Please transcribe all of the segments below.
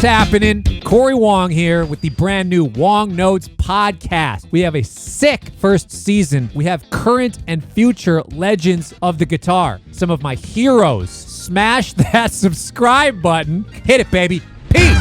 happening? Corey Wong here with the brand new Wong Notes podcast. We have a sick first season. We have current and future legends of the guitar. Some of my heroes. Smash that subscribe button. Hit it, baby. Peace.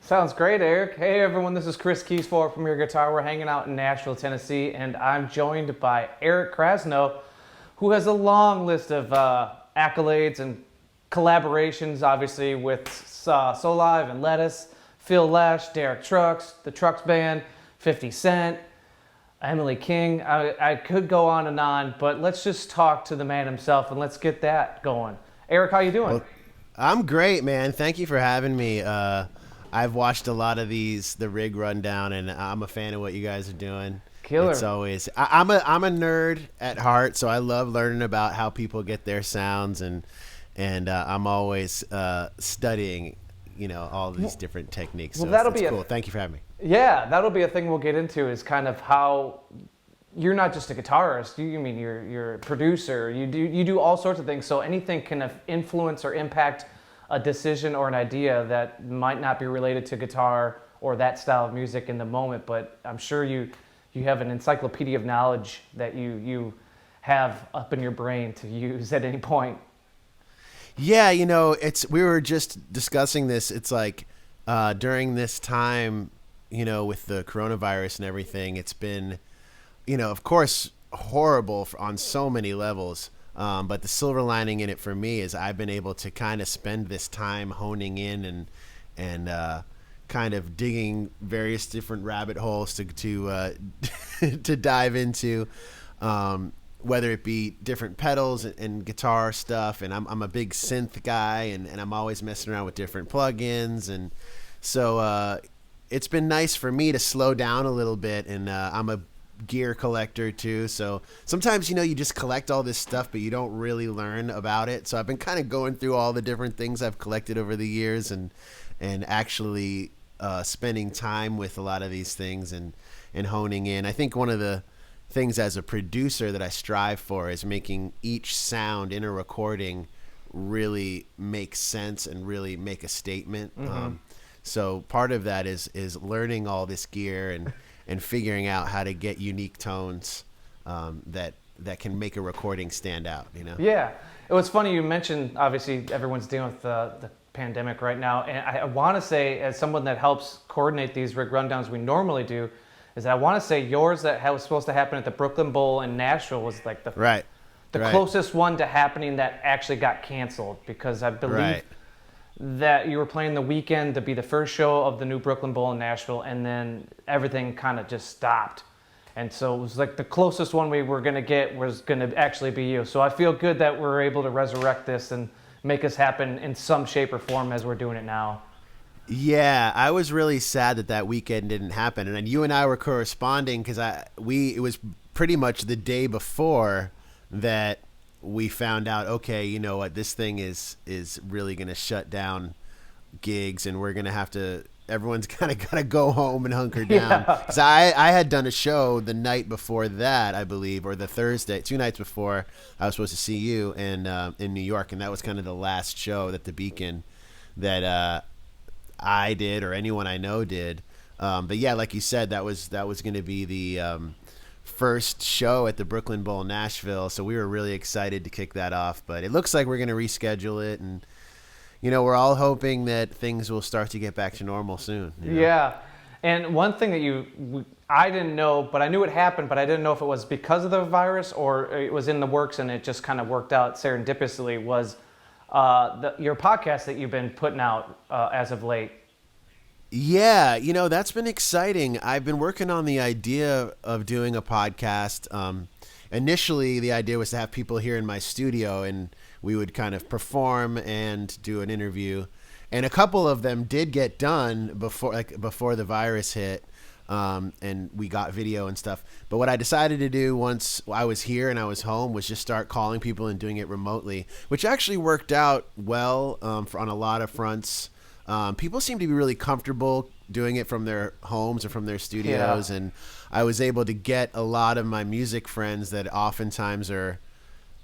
Sounds great, Eric. Hey everyone, this is Kies for Premier Guitar. We're hanging out in Nashville, Tennessee, and I'm joined by Eric Krasno, who has a long list of accolades and collaborations, obviously, with Soulive and Lettuce, Phil Lesh, Derek Trucks, the Trucks Band, 50 Cent, Emily King. I could go on and on, but let's just talk to the man himself and let's get that going. Eric, how you doing? Well, I'm great, man. Thank you for having me. I've watched a lot of the rig rundown, and I'm a fan of what you guys are doing. Killer. It's always I'm a nerd at heart, so I love learning about how people get their sounds, and I'm always studying, all these different techniques. So that'll it's be cool. Thank you for having me. Yeah, that'll be a thing we'll get into, is kind of how you're not just a guitarist. You're a producer. You do all sorts of things. So anything can influence or impact a decision or an idea that might not be related to guitar or that style of music in the moment, but I'm sure you have an encyclopedia of knowledge that you have up in your brain to use at any point. Yeah, we were just discussing this. It's like during this time, with the coronavirus and everything, it's been, of course, horrible on so many levels. But the silver lining in it for me is I've been able to kind of spend this time honing in and kind of digging various different rabbit holes to to dive into, whether it be different pedals and guitar stuff. And I'm a big synth guy, and I'm always messing around with different plugins. And so it's been nice for me to slow down a little bit. And I'm a gear collector too, so sometimes you just collect all this stuff but you don't really learn about it. So I've been kind of going through all the different things I've collected over the years and actually spending time with a lot of these things and honing in. I think one of the things as a producer that I strive for is making each sound in a recording really make sense and really make a statement. Mm-hmm. So part of that is learning all this gear and figuring out how to get unique tones that can make a recording stand out, Yeah. It was funny you mentioned, obviously, everyone's dealing with the pandemic right now. And I want to say, as someone that helps coordinate these rig rundowns we normally do, is that I want to say yours that was supposed to happen at the Brooklyn Bowl in Nashville was like the closest one to happening that actually got canceled, because I believe that you were playing the weekend to be the first show of the new Brooklyn Bowl in Nashville, and then everything kind of just stopped. And so it was like the closest one we were going to get was going to actually be you. So I feel good that we're able to resurrect this and make this happen in some shape or form as we're doing it now. Yeah, I was really sad that weekend didn't happen. And then you and I were corresponding because it was pretty much the day before that we found out, okay, you know what, this thing is really going to shut down gigs, and we're going to have to, everyone's kind of got to go home and hunker down. Because I had done a show the night before that, I believe, or the Thursday, 2 nights before I was supposed to see you in New York, and that was kind of the last show at the Beacon that I did, or anyone I know did. But yeah, like you said, that was going to be the first show at the Brooklyn Bowl in Nashville, so we were really excited to kick that off. But it looks like we're going to reschedule it, and we're all hoping that things will start to get back to normal soon. Yeah, and one thing that I didn't know, but I knew it happened, but I didn't know if it was because of the virus or it was in the works and it just kind of worked out serendipitously, was your podcast that you've been putting out as of late. Yeah, that's been exciting. I've been working on the idea of doing a podcast. Initially, the idea was to have people here in my studio, and we would kind of perform and do an interview. And a couple of them did get done before the virus hit. and we got video and stuff. But what I decided to do once I was here and I was home was just start calling people and doing it remotely, which actually worked out well on a lot of fronts. People seem to be really comfortable doing it from their homes or from their studios, and I was able to get a lot of my music friends that oftentimes are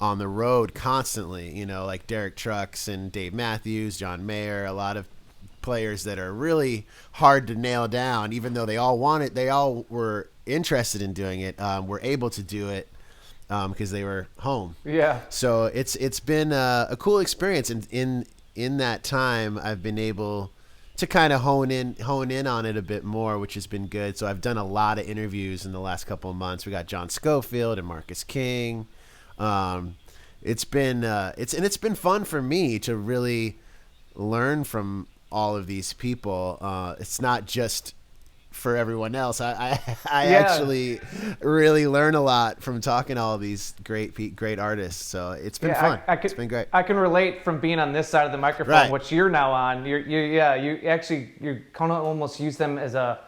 on the road constantly, you know, like Derek Trucks and Dave Matthews, John Mayer, a lot of players that are really hard to nail down, even though they all were interested in doing it, were able to do it because they were home. Yeah. So it's been a cool experience, and in that time I've been able to kind of hone in on it a bit more, which has been good. So I've done a lot of interviews in the last couple of months. We got John Schofield and Marcus King. It's been fun for me to really learn from all of these people. It's not just for everyone else. I actually really learn a lot from talking to all these great artists. So it's been fun. It's been great. I can relate from being on this side of the microphone, Right. which you're now on. You kind of almost use them as a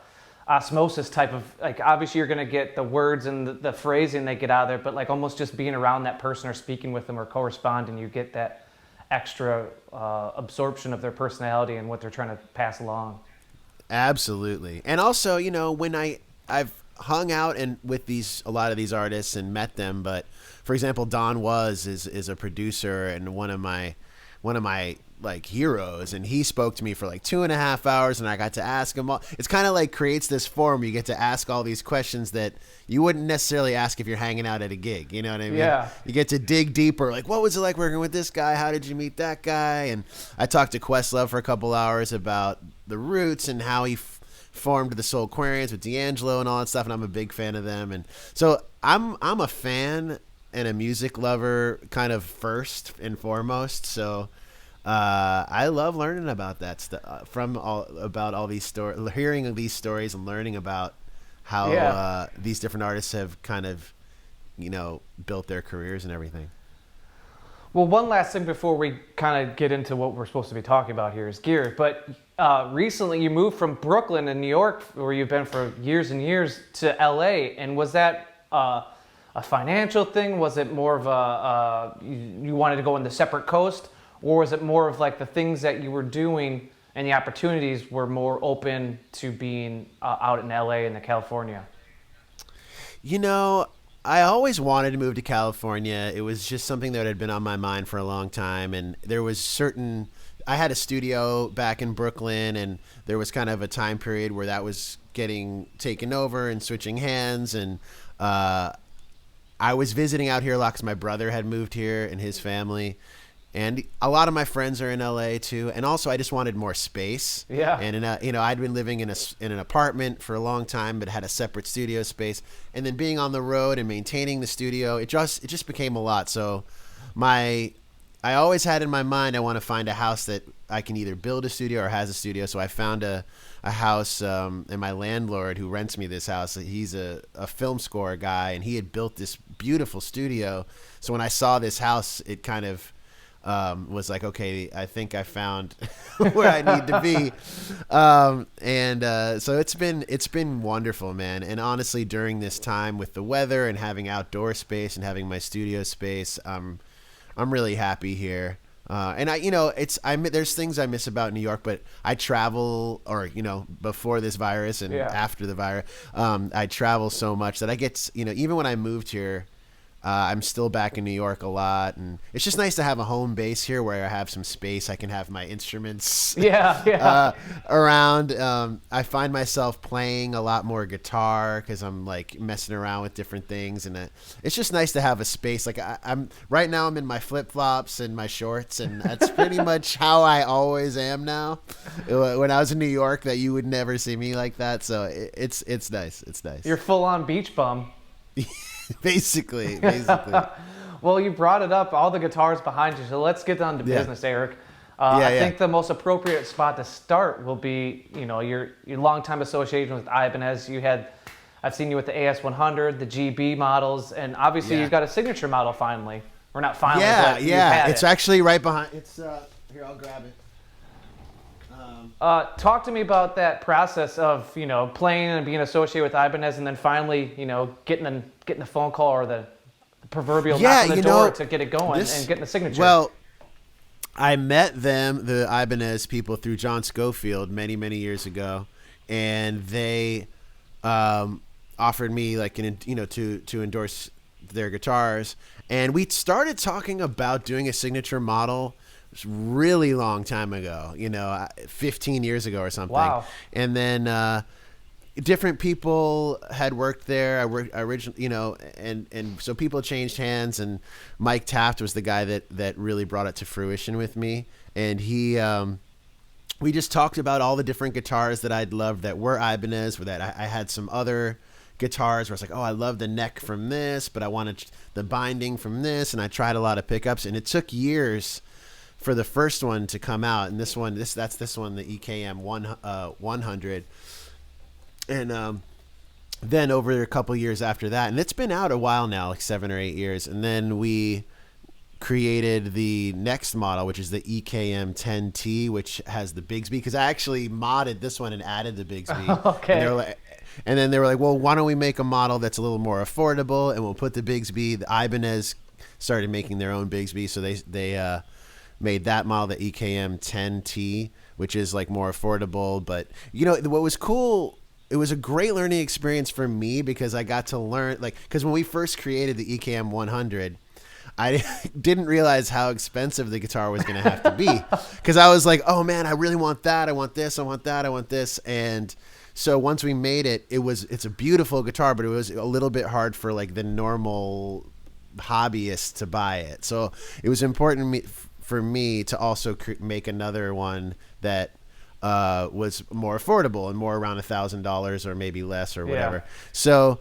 osmosis type of, like, obviously you're going to get the words and the phrasing they get out of there, but like almost just being around that person or speaking with them or corresponding, you get that extra absorption of their personality and what they're trying to pass along. Absolutely. And also, you know, when I've hung out with a lot of these artists and met them, but for example, Don is a producer and one of my like heroes, and he spoke to me for like 2.5 hours, and I got to ask him all. It's kind of like creates this forum where you get to ask all these questions that you wouldn't necessarily ask if you're hanging out at a gig. You know what I mean? Yeah. You get to dig deeper. Like, what was it like working with this guy? How did you meet that guy? And I talked to Questlove for a couple hours about the Roots and how he formed the Soul Aquarians with D'Angelo and all that stuff, and I'm a big fan of them. And so I'm a fan and a music lover kind of first and foremost. So I love learning about that stuff about all these stories, hearing these stories and learning about how these different artists have kind of, you know, built their careers and everything. Well, one last thing before we kind of get into what we're supposed to be talking about here is gear. But recently you moved from Brooklyn and New York, where you've been for years and years, to LA. And was that a financial thing? Was it more of you wanted to go on the separate coast? Or was it more of like the things that you were doing and the opportunities were more open to being out in LA and California? You know, I always wanted to move to California. It was just something that had been on my mind for a long time. And there was I had a studio back in Brooklyn, and there was kind of a time period where that was getting taken over and switching hands. And I was visiting out here a lot because my brother had moved here and his family. And a lot of my friends are in LA too, and also I just wanted more space. Yeah. And I'd been living in an apartment for a long time, but had a separate studio space. And then being on the road and maintaining the studio, it just became a lot. So, I always had in my mind I want to find a house that I can either build a studio or has a studio. So I found a house, and my landlord who rents me this house, he's a film score guy, and he had built this beautiful studio. So when I saw this house, it kind of was like, okay, I think I found where I need to be. So it's been wonderful, man. And honestly, during this time with the weather and having outdoor space and having my studio space, I'm really happy here. And there's things I miss about New York, but I travel, or, you know, before this virus and after the virus, I travel so much that I get, you know, even when I moved here, I'm still back in New York a lot, and it's just nice to have a home base here where I have some space. I can have my instruments around. I find myself playing a lot more guitar because I'm like messing around with different things, and it's just nice to have a space. Like I'm right now, I'm in my flip flops and my shorts, and that's pretty much how I always am now. When I was in New York, that you would never see me like that. So it's nice. It's nice. You're full on beach bum. Basically. Well, you brought it up, all the guitars behind you, so let's get down to business, Eric. I think the most appropriate spot to start will be, you know, your longtime association with Ibanez. I've seen you with the AS100, the GB models, and obviously you've got a signature model finally. Or not finally, but you've had It's it. actually right behind. It's here, I'll grab it. Talk to me about that process of, you know, playing and being associated with Ibanez, and then finally, you know, getting the phone call or the proverbial knock on the door to get it going and getting the signature. Well, I met them, the Ibanez people, through John Schofield many years ago, and they offered me like to endorse their guitars, and we started talking about doing a signature model really long time ago, 15 years ago or something. Wow. And then different people had worked there. I originally, and so people changed hands, and Mike Taft was the guy that really brought it to fruition with me. And we just talked about all the different guitars that I'd loved that were Ibanez, or that I had some other guitars where it's like, oh, I love the neck from this, but I wanted the binding from this. And I tried a lot of pickups, and it took years for the first one to come out. And this one, that's this one, the EKM 100. And then over a couple years after that, and it's been out a while now, like 7 or 8 years. And then we created the next model, which is the EKM 10T, which has the Bigsby, because I actually modded this one and added the Bigsby. Okay. And then they were like, well, why don't we make a model that's a little more affordable, and we'll put the Bigsby. The Ibanez started making their own Bigsby, so they made that model, the EKM 10T, which is like more affordable. But what was cool, it was a great learning experience for me, because I got to learn, because when we first created the EKM 100, I didn't realize how expensive the guitar was going to have to be, because I was like, oh man, I really want that. I want this. I want that. I want this. And so once we made it, it's a beautiful guitar, but it was a little bit hard for like the normal hobbyist to buy it. So it was important for me to also make another one that was more affordable and more around $1,000 or maybe less or whatever. Yeah. So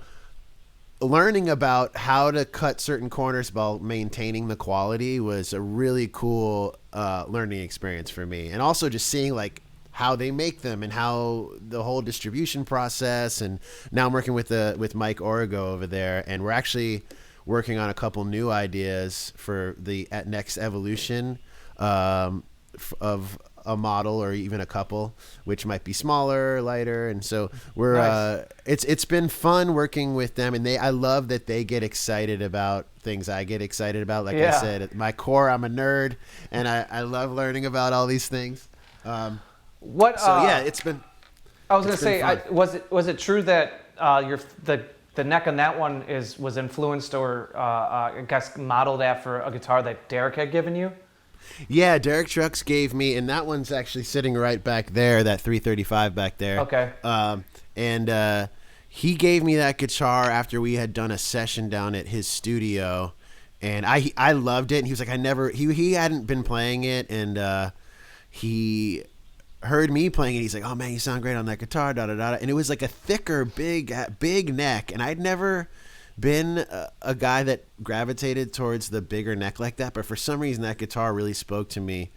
learning about how to cut certain corners while maintaining the quality was a really cool learning experience for me. And also just seeing like how they make them and how the whole distribution process. And now I'm working with Mike Origo over there, and we're actually working on a couple new ideas for the next evolution of a model, or even a couple, which might be smaller, lighter. And so we're nice. It's been fun working with them, and I love that they get excited about things I get excited about. Like I said, at my core, I'm a nerd, and I love learning about all these things. It's been. I was going to say, was it true that the neck on that one was influenced or I guess modeled after a guitar that Derek had given you? Yeah, Derek Trucks gave me, and that one's actually sitting right back there, that 335 back there. Okay. And he gave me that guitar after we had done a session down at his studio, and I loved it. And he was like, he hadn't been playing it, and he heard me playing it. He's like, oh man, you sound great on that guitar, da da da. And it was like a thicker, big neck, and I'd never been a guy that gravitated towards the bigger neck like that, but for some reason that guitar really spoke to me.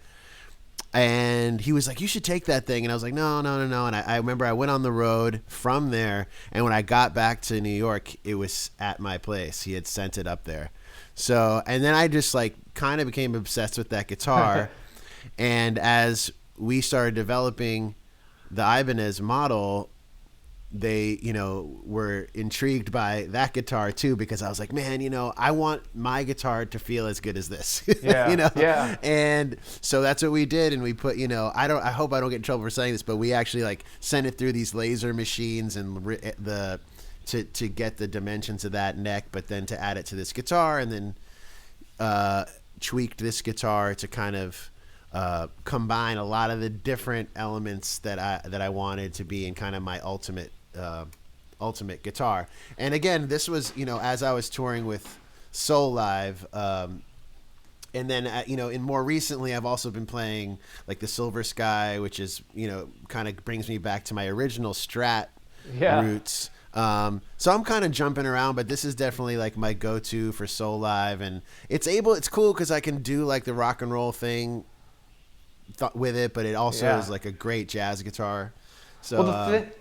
And he was like, you should take that thing. And I was like, no. And I remember I went on the road from there, and when I got back to New York, it was at my place. He had sent it up there. So, and then I just like kind of became obsessed with that guitar. And as we started developing the Ibanez model, they, were intrigued by that guitar too, because I was like, man, I want my guitar to feel as good as this. Yeah. Yeah. And so that's what we did. And we put, I hope I don't get in trouble for saying this, but we actually like sent it through these laser machines and to get the dimensions of that neck, but then to add it to this guitar, and then tweaked this guitar to kind of combine a lot of the different elements that I wanted to be in kind of my ultimate guitar. And again, this was, as I was touring with Soulive, and then, in more recently, I've also been playing like the Silver Sky, which is, kind of brings me back to my original Strat roots. So I'm kind of jumping around, but this is definitely like my go-to for Soulive, and it's cool because I can do like the rock and roll thing with it, but it also is like a great jazz guitar. So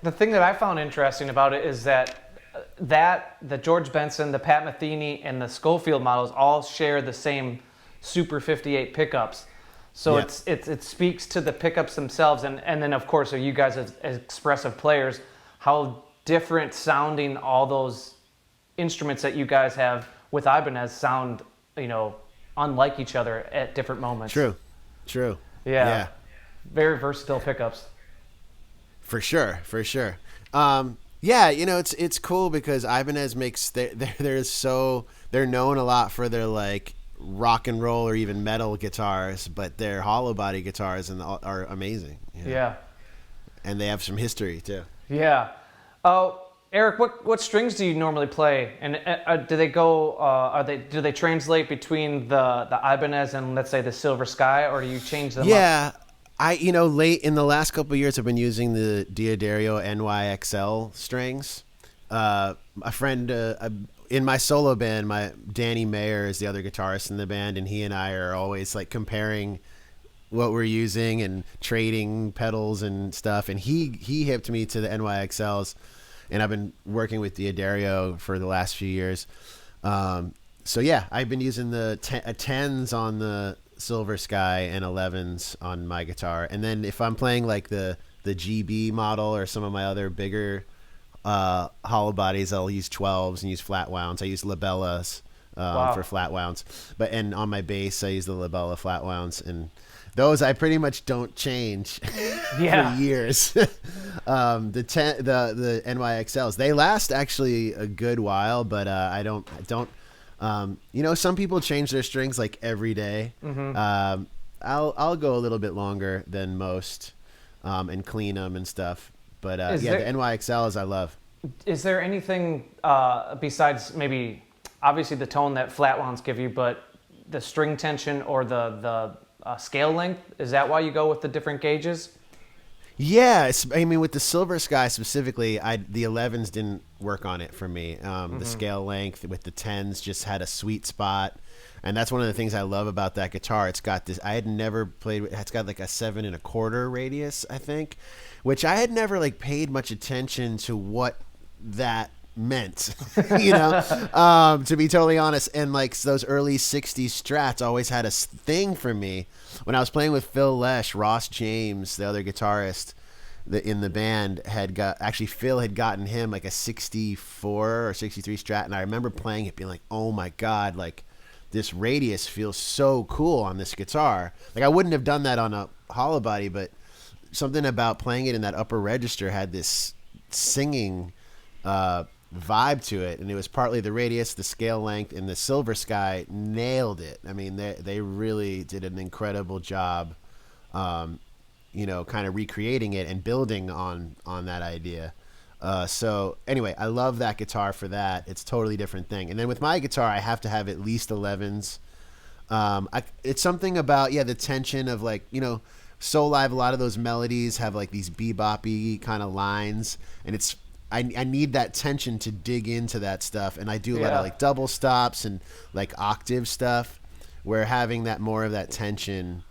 the thing that I found interesting about it is that the George Benson, the Pat Metheny, and the Schofield models all share the same Super 58 pickups. So Yeah. it speaks to the pickups themselves, and then of course, are you guys as expressive players, how different sounding all those instruments that you guys have with Ibanez sound, unlike each other at different moments. True. Yeah. Very versatile pickups. For sure. It's cool because Ibanez makes they're known a lot for their like rock and roll or even metal guitars, but their hollow body guitars are amazing. Yeah. And they have some history too. Yeah. Eric, what strings do you normally play? And do they translate between the Ibanez and, let's say, the Silver Sky, or do you change them up? Yeah. Late in the last couple of years, I've been using the D'Addario NYXL strings. A friend in my solo band, Danny Mayer is the other guitarist in the band, and he and I are always like comparing what we're using and trading pedals and stuff. And he hipped me to the NYXLs, and I've been working with D'Addario for the last few years. So yeah, I've been using the 10s on the Silver Sky and 11s on my guitar. And then if I'm playing like the GB model or some of my other bigger hollow bodies, I'll use 12s and use flat wounds. I use labellas for flat wounds. And on my bass, I use the labella flat wounds, and those I pretty much don't change for years. The NYXLs, they last actually a good while, but I don't. Some people change their strings like every day. Mm-hmm. I'll go a little bit longer than most and clean them and stuff. But the NYXLs I love. Is there anything besides maybe obviously the tone that flat wounds give you, but the string tension or the scale length? Is that why you go with the different gauges? Yeah, with the Silver Sky specifically, the 11s didn't work on it for me. The scale length with the 10s just had a sweet spot, and that's one of the things I love about that guitar. It's got this. I had never played. It's got like a 7 1/4 radius, I think, which I had never like paid much attention to what that meant. To be totally honest. And like those early 60s Strats always had a thing for me. When I was playing with Phil Lesh, Ross James, the other guitarist in the band, Phil had gotten him like a 64 or 63 Strat, and I remember playing it being like, oh my god, like this radius feels so cool on this guitar. Like I wouldn't have done that on a hollow body, but something about playing it in that upper register had this singing vibe to it, and it was partly the radius, the scale length, and the Silver Sky nailed it. I mean, they really did an incredible job, kind of recreating it and building on that idea. So anyway, I love that guitar for that. It's a totally different thing. And then with my guitar, I have to have at least 11s. It's something about the tension of like Soulive. A lot of those melodies have like these bebop-y kind of lines, and I need that tension to dig into that stuff, and I do a lot of like double stops and like octave stuff, where having that more of that tension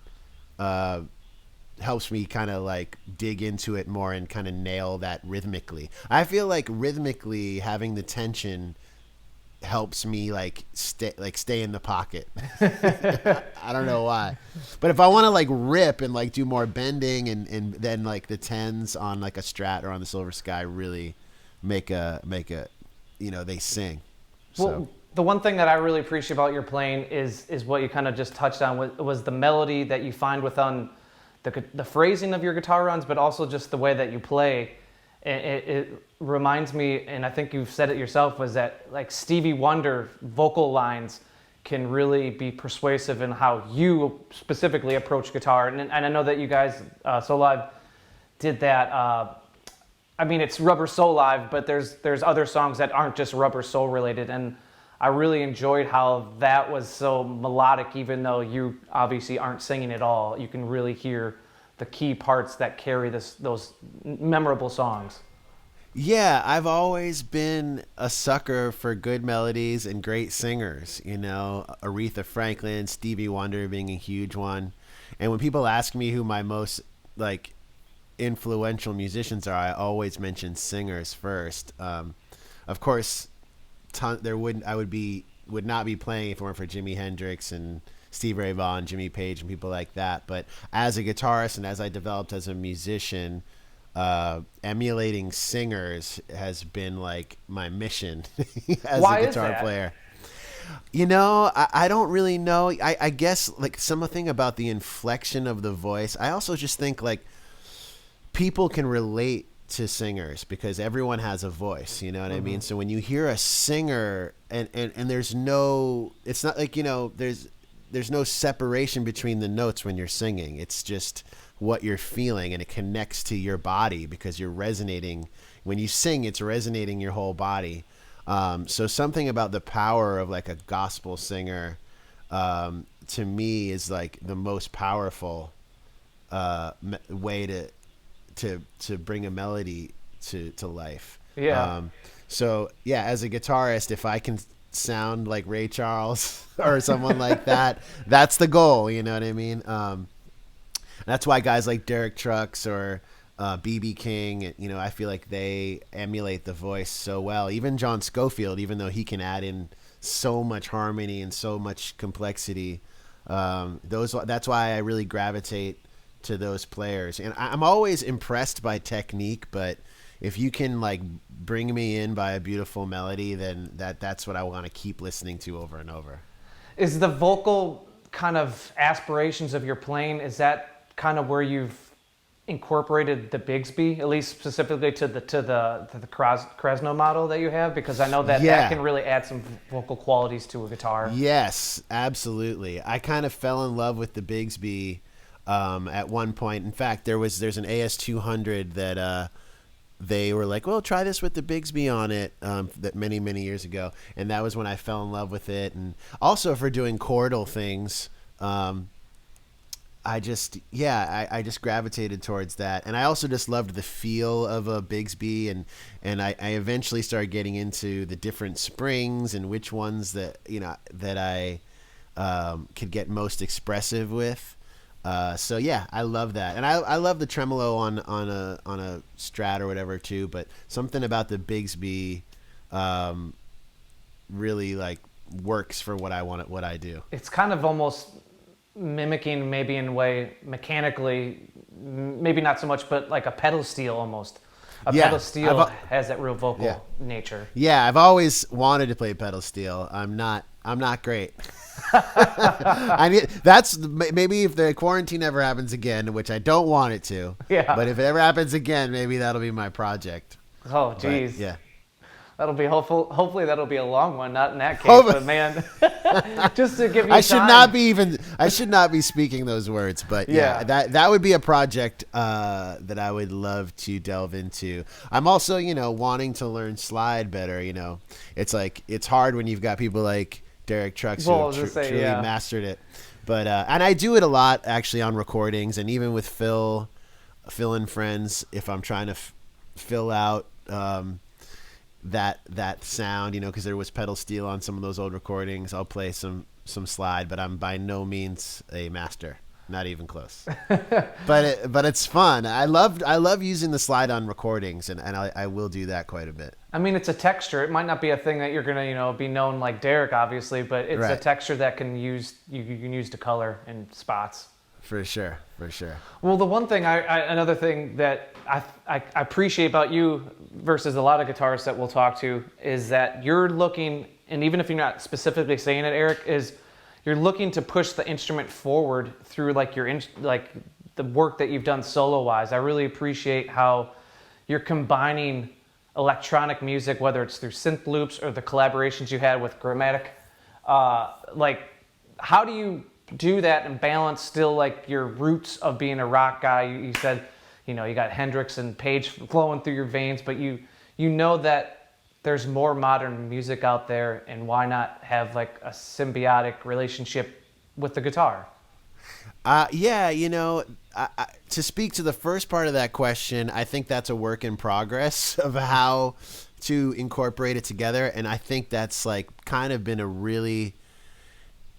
helps me kind of like dig into it more and kind of nail that rhythmically. I feel like rhythmically having the tension helps me like stay in the pocket. I don't know why, but if I want to like rip and like do more bending and then like the 10s on like a Strat or on the Silver Sky really make a they sing. Well, the one thing that I really appreciate about your playing is what you kind of just touched on was the melody that you find within the phrasing of your guitar runs, but also just the way that you play. It reminds me, and I think you've said it yourself, was that like Stevie Wonder vocal lines can really be persuasive in how you specifically approach guitar. And I know that you guys, Soulive, did that. It's Rubber Soul Live, but there's other songs that aren't just Rubber Soul related, and I really enjoyed how that was so melodic, even though you obviously aren't singing at all. You can really hear the key parts that carry those memorable songs. Yeah, I've always been a sucker for good melodies and great singers. Aretha Franklin, Stevie Wonder being a huge one. And when people ask me who my most like influential musicians are, I always mention singers first. Of course, I would be would not be playing if it weren't for Jimi Hendrix and Steve Ray Vaughan, Jimmy Page, and people like that. But as a guitarist and as I developed as a musician, emulating singers has been like my mission as Why a is guitar that? player. You know, I don't really know. I guess like something about the inflection of the voice. I also just think like people can relate to singers because everyone has a voice, you know what I mean? So when you hear a singer and there's no, it's not like, you know, there's no separation between the notes when you're singing. It's just what you're feeling, and it connects to your body because you're resonating. When you sing, it's resonating your whole body. So something about the power of like a gospel singer, to me is like the most powerful way to bring a melody to life. Yeah. So yeah, as a guitarist, if I can sound like Ray Charles or someone like that, that's the goal. You know what I mean? That's why guys like Derek Trucks or BB King, you know, I feel like they emulate the voice so well. Even John Scofield, even though he can add in so much harmony and so much complexity, that's why I really gravitate to those players. And I'm always impressed by technique, but if you can like bring me in by a beautiful melody, then that's what I want to keep listening to over and over. Is the vocal kind of aspirations of your playing, is that kind of where you've incorporated the Bigsby, at least specifically to the Krasno model that you have? Because I know that that can really add some vocal qualities to a guitar. Yes, absolutely. I kind of fell in love with the Bigsby at one point. In fact, there's an AS200 that they were like, well, try this with the Bigsby on it, that many years ago. And that was when I fell in love with it. And also for doing chordal things, I just gravitated towards that. And I also just loved the feel of a Bigsby, and I eventually started getting into the different springs and which ones that, you know, that I could get most expressive with. So yeah, I love that. And I love the tremolo on a Strat or whatever too, but something about the Bigsby really like works for what I do. It's kind of almost mimicking, maybe in a way mechanically, maybe not so much, but like a pedal steel almost. Pedal steel has that real vocal nature. Yeah, I've always wanted to play pedal steel. I'm not great. That's maybe if the quarantine ever happens again, which I don't want it to. Yeah. But if it ever happens again, maybe that'll be my project. Oh, geez. But, yeah. That'll be hopefully that'll be a long one, not in that case, but man, just to give you I time. should not be speaking those words, but yeah, that would be a project that I would love to delve into. I'm also, you know, wanting to learn slide better. You know, it's like it's hard when you've got people like Derek Trucks who have truly mastered it. But and I do it a lot actually on recordings, and even with Phil and friends, if I'm trying to fill out that sound, you know, because there was pedal steel on some of those old recordings, I'll play some slide, but I'm by no means a master, not even close. but it's fun. I love using the slide on recordings, and I will do that quite a bit. I mean, it's a texture. It might not be a thing that you're gonna, you know, be known like Derek, obviously, but it's a texture that you can use to color in spots. For sure. Well, the one thing another thing that I appreciate about you versus a lot of guitarists that we'll talk to is that you're looking, and even if you're not specifically saying it, Eric, is you're looking to push the instrument forward through like the work that you've done solo wise. I really appreciate how you're combining electronic music, whether it's through synth loops or the collaborations you had with Grammatic. Like, how do you do that and balance still like your roots of being a rock guy? You said, you know, you got Hendrix and Page flowing through your veins, but you know that there's more modern music out there, and why not have like a symbiotic relationship with the guitar? Yeah, you know, to speak to the first part of that question, I think that's a work in progress of how to incorporate it together, and I think that's like kind of been a really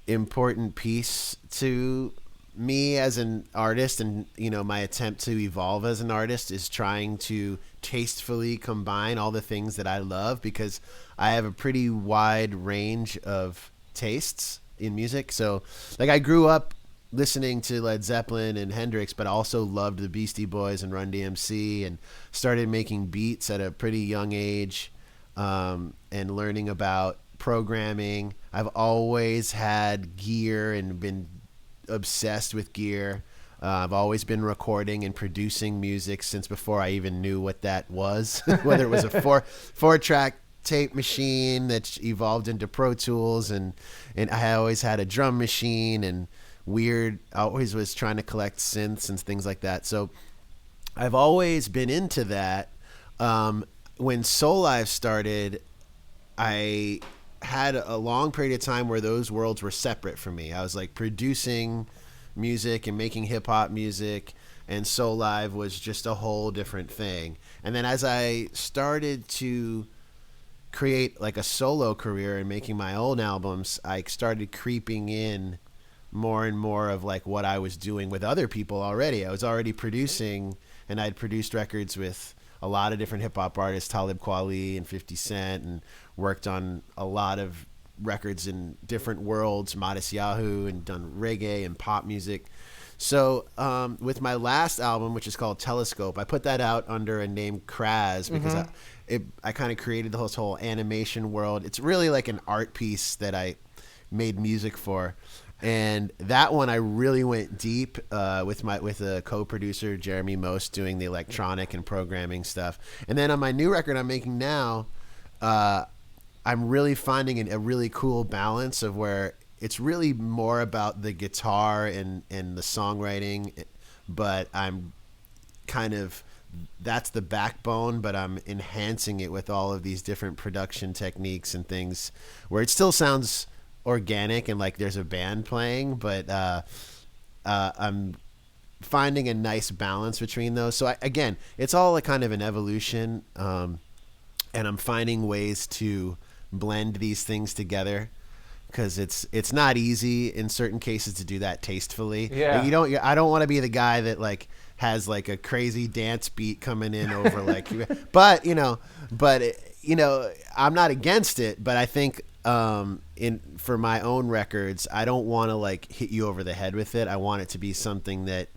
important piece to me as an artist, and you know, my attempt to evolve as an artist is trying to tastefully combine all the things that I love, because I have a pretty wide range of tastes in music. So like I grew up listening to Led Zeppelin and Hendrix, but I also loved the Beastie Boys and Run DMC, and started making beats at a pretty young age, and learning about programming. I've always had gear and been obsessed with gear. I've always been recording and producing music since before I even knew what that was, whether it was a four-track tape machine that evolved into Pro Tools, and I always had a drum machine, and I always was trying to collect synths and things like that. So I've always been into that. When Soulive started, I had a long period of time where those worlds were separate from me. I was like producing music and making hip hop music, and Soulive was just a whole different thing. And then as I started to create like a solo career and making my own albums, I started creeping in more and more of like what I was doing with other people already. I was already producing, and I'd produced records with a lot of different hip hop artists, Talib Kweli and 50 Cent, and worked on a lot of records in different worlds, Modest Yahoo, and done reggae and pop music. So with my last album, which is called Telescope, I put that out under a name Kraz, because I kind of created the whole animation world. It's really like an art piece that I made music for. And that one I really went deep with a co-producer, Jeremy Most, doing the electronic and programming stuff. And then on my new record I'm making now, I'm really finding a really cool balance of where it's really more about the guitar and the songwriting, but I'm kind of, that's the backbone, but I'm enhancing it with all of these different production techniques and things where it still sounds organic and like there's a band playing, but I'm finding a nice balance between those. So again, it's all a kind of an evolution, and I'm finding ways to blend these things together, because it's not easy in certain cases to do that tastefully. Yeah. Like I don't want to be the guy that like has like a crazy dance beat coming in over like, but I'm not against it, but I think for my own records, I don't want to like hit you over the head with it. I want it to be something that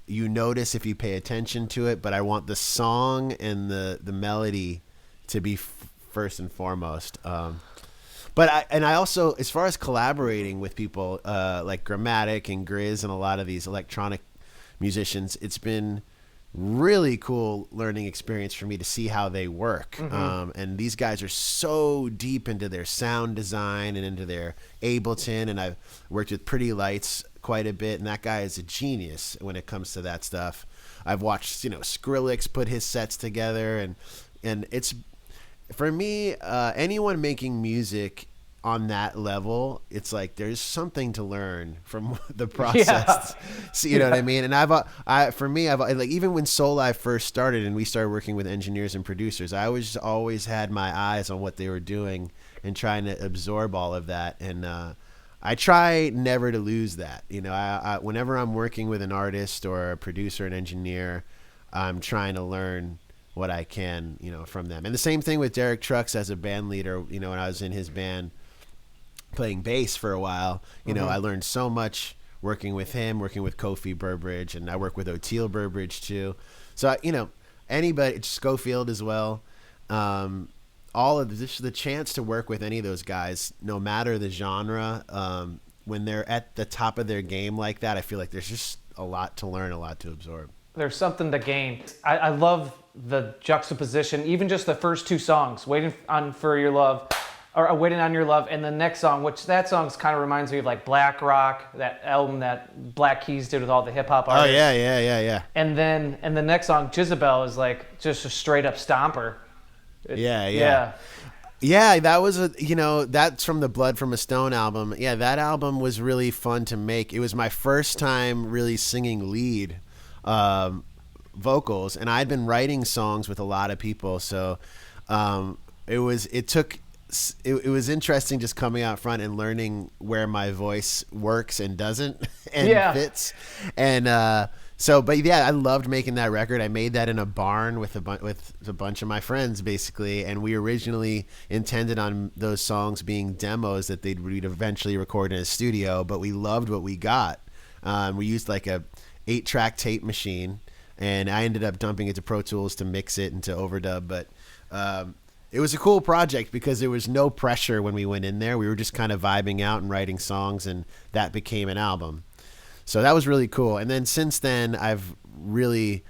you notice if you pay attention to it, but I want the song and the melody to be first and foremost. But I also, as far as collaborating with people like Grammatic and Grizz and a lot of these electronic musicians, it's been really cool learning experience for me to see how they work. And these guys are so deep into their sound design and into their Ableton, and I've worked with Pretty Lights quite a bit, and that guy is a genius when it comes to that stuff. I've watched Skrillex put his sets together, and it's, for me, anyone making music on that level, it's like there's something to learn from the process. Yeah. So, you know what I mean? And I've like, even when Soulive first started and we started working with engineers and producers, I always had my eyes on what they were doing and trying to absorb all of that. And I try never to lose that. I whenever I'm working with an artist or a producer, an engineer, I'm trying to learn what I can, from them. And the same thing with Derek Trucks as a band leader. When I was in his band playing bass for a while, I learned so much working with him, working with Kofi Burbridge, and I work with Oteil Burbridge too. So, anybody, Schofield as well. All of this, the chance to work with any of those guys, no matter the genre, when they're at the top of their game like that, I feel like there's just a lot to learn, a lot to absorb. There's something to gain. I love the juxtaposition, even just the first two songs, Waiting on Your Love, and the next song, which that song kind of reminds me of like Black Rock, that album that Black Keys did with all the hip hop artists. Oh yeah. And the next song, Jezebel, is like just a straight up stomper. Yeah, that was that's from the Blood from a Stone album. Yeah, that album was really fun to make. It was my first time really singing lead vocals, and I'd been writing songs with a lot of people, so it was interesting just coming out front and learning where my voice works and doesn't and fits. And But yeah, I loved making that record. I made that in a barn with a bunch of my friends, basically, and we originally intended on those songs being demos that we'd eventually record in a studio. But we loved what we got. We used like a 8-track tape machine, and I ended up dumping it to Pro Tools to mix it and to overdub. But it was a cool project because there was no pressure when we went in there. We were just kind of vibing out and writing songs, and that became an album. So that was really cool. And then since then, I've really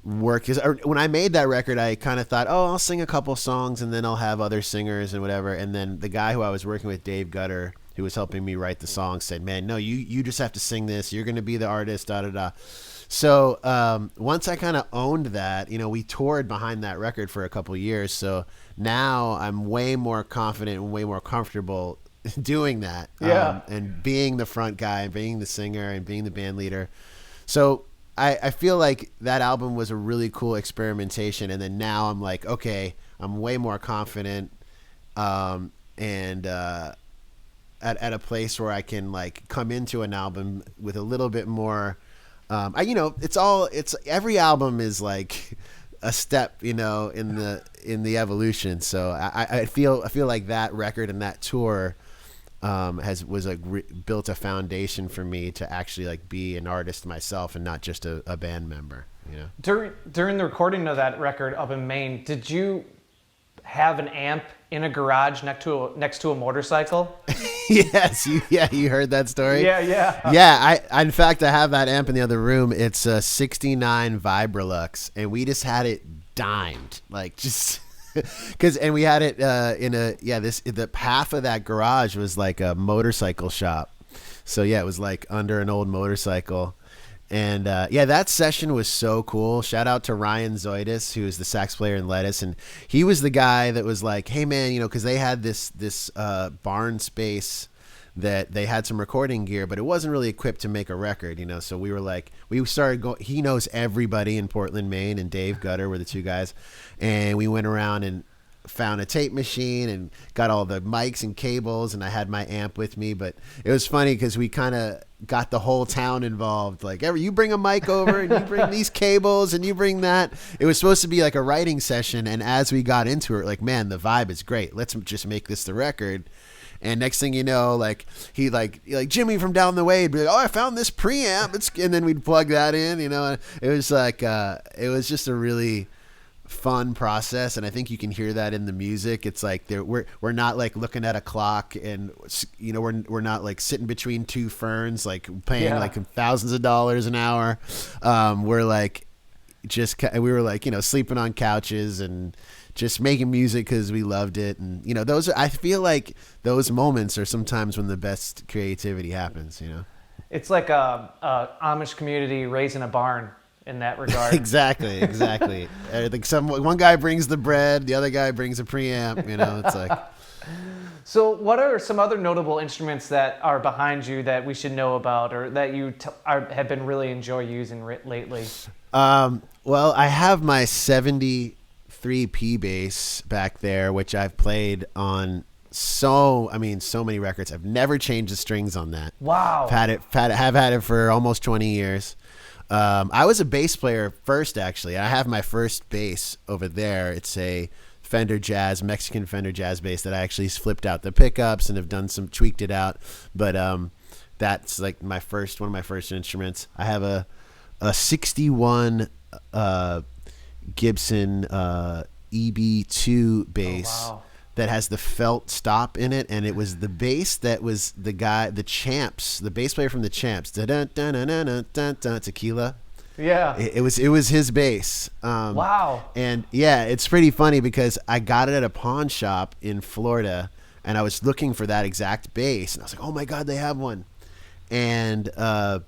worked. When I made that record, I kind of thought, oh, I'll sing a couple songs and then I'll have other singers and whatever. And then the guy who I was working with, Dave Gutter, who was helping me write the song, said, man, no, you just have to sing this. You're going to be the artist, da-da-da. So once I kind of owned that, we toured behind that record for a couple years. So now I'm way more confident and way more comfortable doing that, and being the front guy and being the singer and being the band leader. So I feel like that album was a really cool experimentation. And then now I'm like, okay, I'm way more confident, and at a place where I can like come into an album with a little bit more. Every album is like a step, in the evolution. So I feel like that record and that tour built a foundation for me to actually like be an artist myself and not just a band member. During the recording of that record up in Maine, did you have an amp in a garage next to a motorcycle? Yes, you heard that story? Yeah. Yeah, in fact, I have that amp in the other room. It's a 69 Vibrolux, and we just had it dimed, like just and we had it the half of that garage was like a motorcycle shop. So yeah, it was like under an old motorcycle. And that session was so cool. Shout out to Ryan Zoidis, who is the sax player in Lettuce, and he was the guy that was like, "Hey man, because they had this barn space that they had some recording gear, but it wasn't really equipped to make a record, So we were like, we started going. He knows everybody in Portland, Maine, and Dave Gutter were the two guys, and we went around and found a tape machine and got all the mics and cables, and I had my amp with me. But it was funny because we kind of got the whole town involved. Like, you bring a mic over and you bring these cables and you bring that. It was supposed to be like a writing session, and as we got into it, like, man, the vibe is great. Let's just make this the record. And next thing you know, like he like Jimmy from down the way would be like, oh, I found this preamp. And then we'd plug that in. It was like it was just a really fun process, and I think you can hear that in the music. It's like we're not like looking at a clock, and we're not like sitting between two ferns like paying like thousands of dollars an hour. We're like we were like sleeping on couches and just making music because we loved it. And I feel like those moments are sometimes when the best creativity happens. It's like a Amish community raising a barn in that regard. Exactly. Like one guy brings the bread, the other guy brings a preamp. It's like. So, what are some other notable instruments that are behind you that we should know about, or that you have been really enjoy using lately? Well, I have my 73P bass back there, which I've played on so many records. I've never changed the strings on that. Wow. Have had it for almost 20 years. I was a bass player first, actually. I have my first bass over there. It's a Mexican Fender Jazz bass that I actually flipped out the pickups and have tweaked it out. But that's like one of my first instruments. I have a 61 Gibson EB2 bass. Oh, wow. That has the felt stop in it, and it was the bass that was the bass player from the Champs, Tequila. Yeah, it was his bass. Wow. And yeah, it's pretty funny because I got it at a pawn shop in Florida, and I was looking for that exact bass, and I was like, oh my god, they have one. And I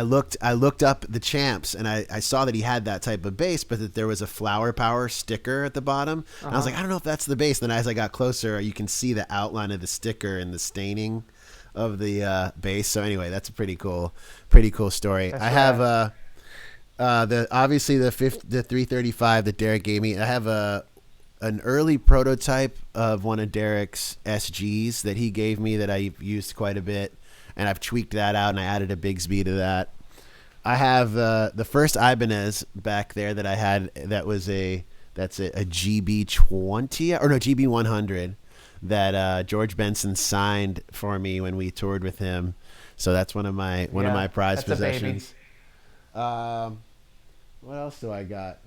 looked up the Champs, and I saw that he had that type of bass, but that there was a Flower Power sticker at the bottom. And I was like, I don't know if that's the bass. Then as I got closer, you can see the outline of the sticker and the staining of the bass. So anyway, that's a pretty cool story. That's I have obviously the 335 that Derek gave me. I have an early prototype of one of Derek's SGs that he gave me that I used quite a bit. And I've tweaked that out, and I added a Bigsby to that. I have the first Ibanez back there that I had. That's a GB20 or no GB100 that George Benson signed for me when we toured with him. So that's one of my prized possessions. What else do I got?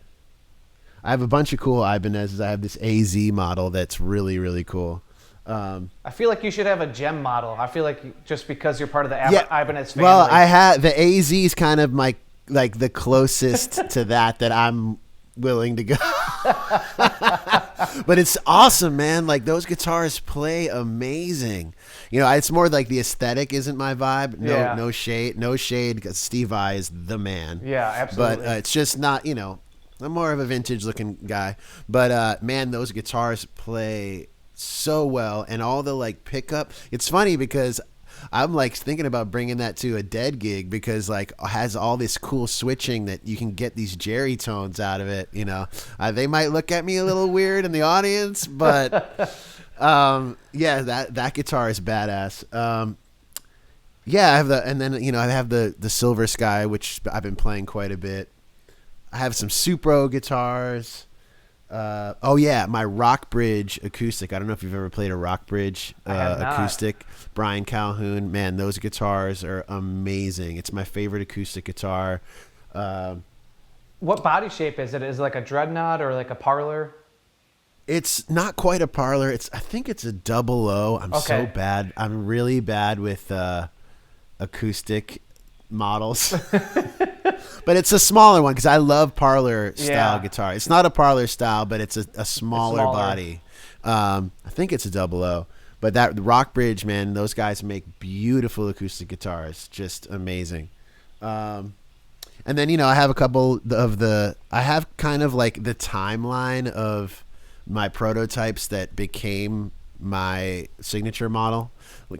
I have a bunch of cool Ibanez's. I have this AZ model that's really, really cool. I feel like you should have a gem model. I feel like just because you're part of the Ibanez family. Well, I had the AZ is kind of my like the closest to that I'm willing to go. But it's awesome, man. Like those guitars play amazing. You know, it's more like the aesthetic isn't my vibe. No shade, because Steve Vai is the man. Yeah, absolutely. But it's just not. You know, I'm more of a vintage looking guy. But man, those guitars play so well, and all the like pickup. It's funny because I'm like thinking about bringing that to a Dead gig because like it has all this cool switching that you can get these Jerry tones out of it. You know, they might look at me a little weird in the audience, but yeah, that guitar is badass. Yeah, I have I have the Silver Sky, which I've been playing quite a bit. I have some Supro guitars. My Rock Bridge acoustic. I don't know if you've ever played a Rock Bridge acoustic. Brian Calhoun, man, those guitars are amazing. It's my favorite acoustic guitar. What body shape is it? Is it like a dreadnought or like a parlor? It's not quite a parlor. I think it's a double O. I'm so bad. I'm really bad with acoustic models. But it's a smaller one because I love parlor style guitar. It's not a parlor style, but it's a smaller body. I think it's a double O. But that Rock Bridge, man, those guys make beautiful acoustic guitars, just amazing. And then I have a couple of I have kind of like the timeline of my prototypes that became my signature model,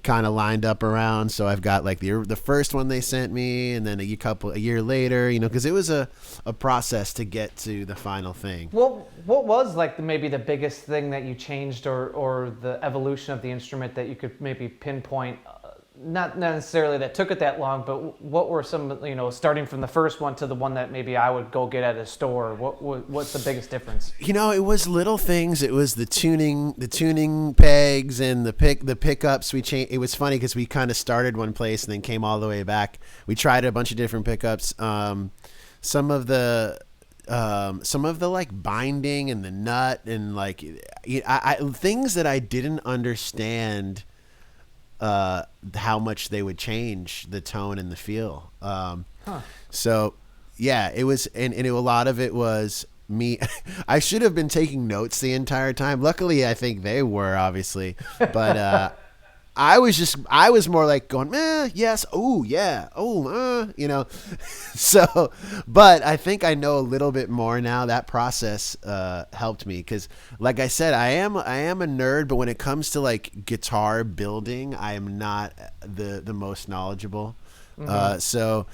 kind of lined up around. So I've got like the first one they sent me, and then a year later, because it was a process to get to the final thing. What was like maybe the biggest thing that you changed, or the evolution of the instrument that you could maybe pinpoint? Not necessarily that took it that long, but what were some, starting from the first one to the one that maybe I would go get at a store? What's the biggest difference? It was little things. It was the tuning pegs and the pickups. We changed. It was funny because we kind of started one place and then came all the way back. We tried a bunch of different pickups. Some of the like binding and the nut and like things that I didn't understand. How much they would change the tone and the feel. So yeah, it was, and a lot of it was me. I should have been taking notes the entire time. Luckily, I think they were obviously, but I was more like going, yes, oh yeah, oh, So, but I think I know a little bit more now. That process helped me because, like I said, I am a nerd, but when it comes to like guitar building, I am not the most knowledgeable. Mm-hmm. So,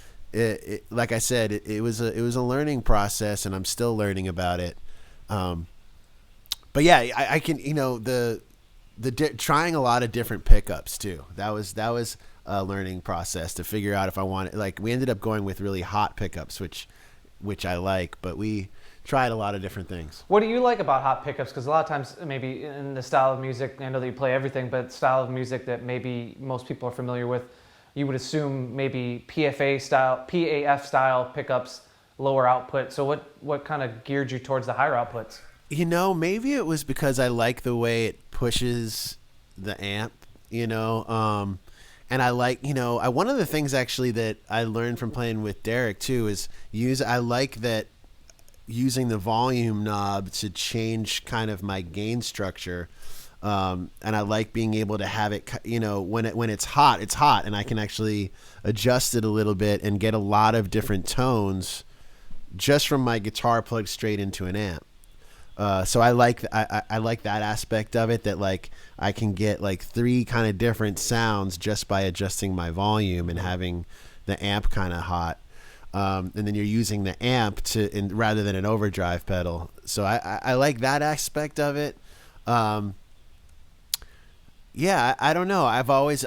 like I said, it was a learning process, and I'm still learning about it. But yeah, I can trying a lot of different pickups too. That was a learning process to figure out if I wanted. Like we ended up going with really hot pickups, which I like, but we tried a lot of different things. What do you like about hot pickups? Because a lot of times, maybe in the style of music, I know that you play everything, but style of music that maybe most people are familiar with, you would assume maybe PAF style pickups, lower output. So what kind of geared you towards the higher outputs? Maybe it was because I like the way it pushes the amp, and I like, one of the things actually that I learned from playing with Derek too is I like that using the volume knob to change kind of my gain structure. And I like being able to have it, when it's hot, and I can actually adjust it a little bit and get a lot of different tones just from my guitar plugged straight into an amp. So I like that aspect of it, that like I can get like 3 kind of different sounds just by adjusting my volume and having the amp kind of hot. And then you're using the amp rather than an overdrive pedal. So I like that aspect of it. Yeah, I don't know. I've always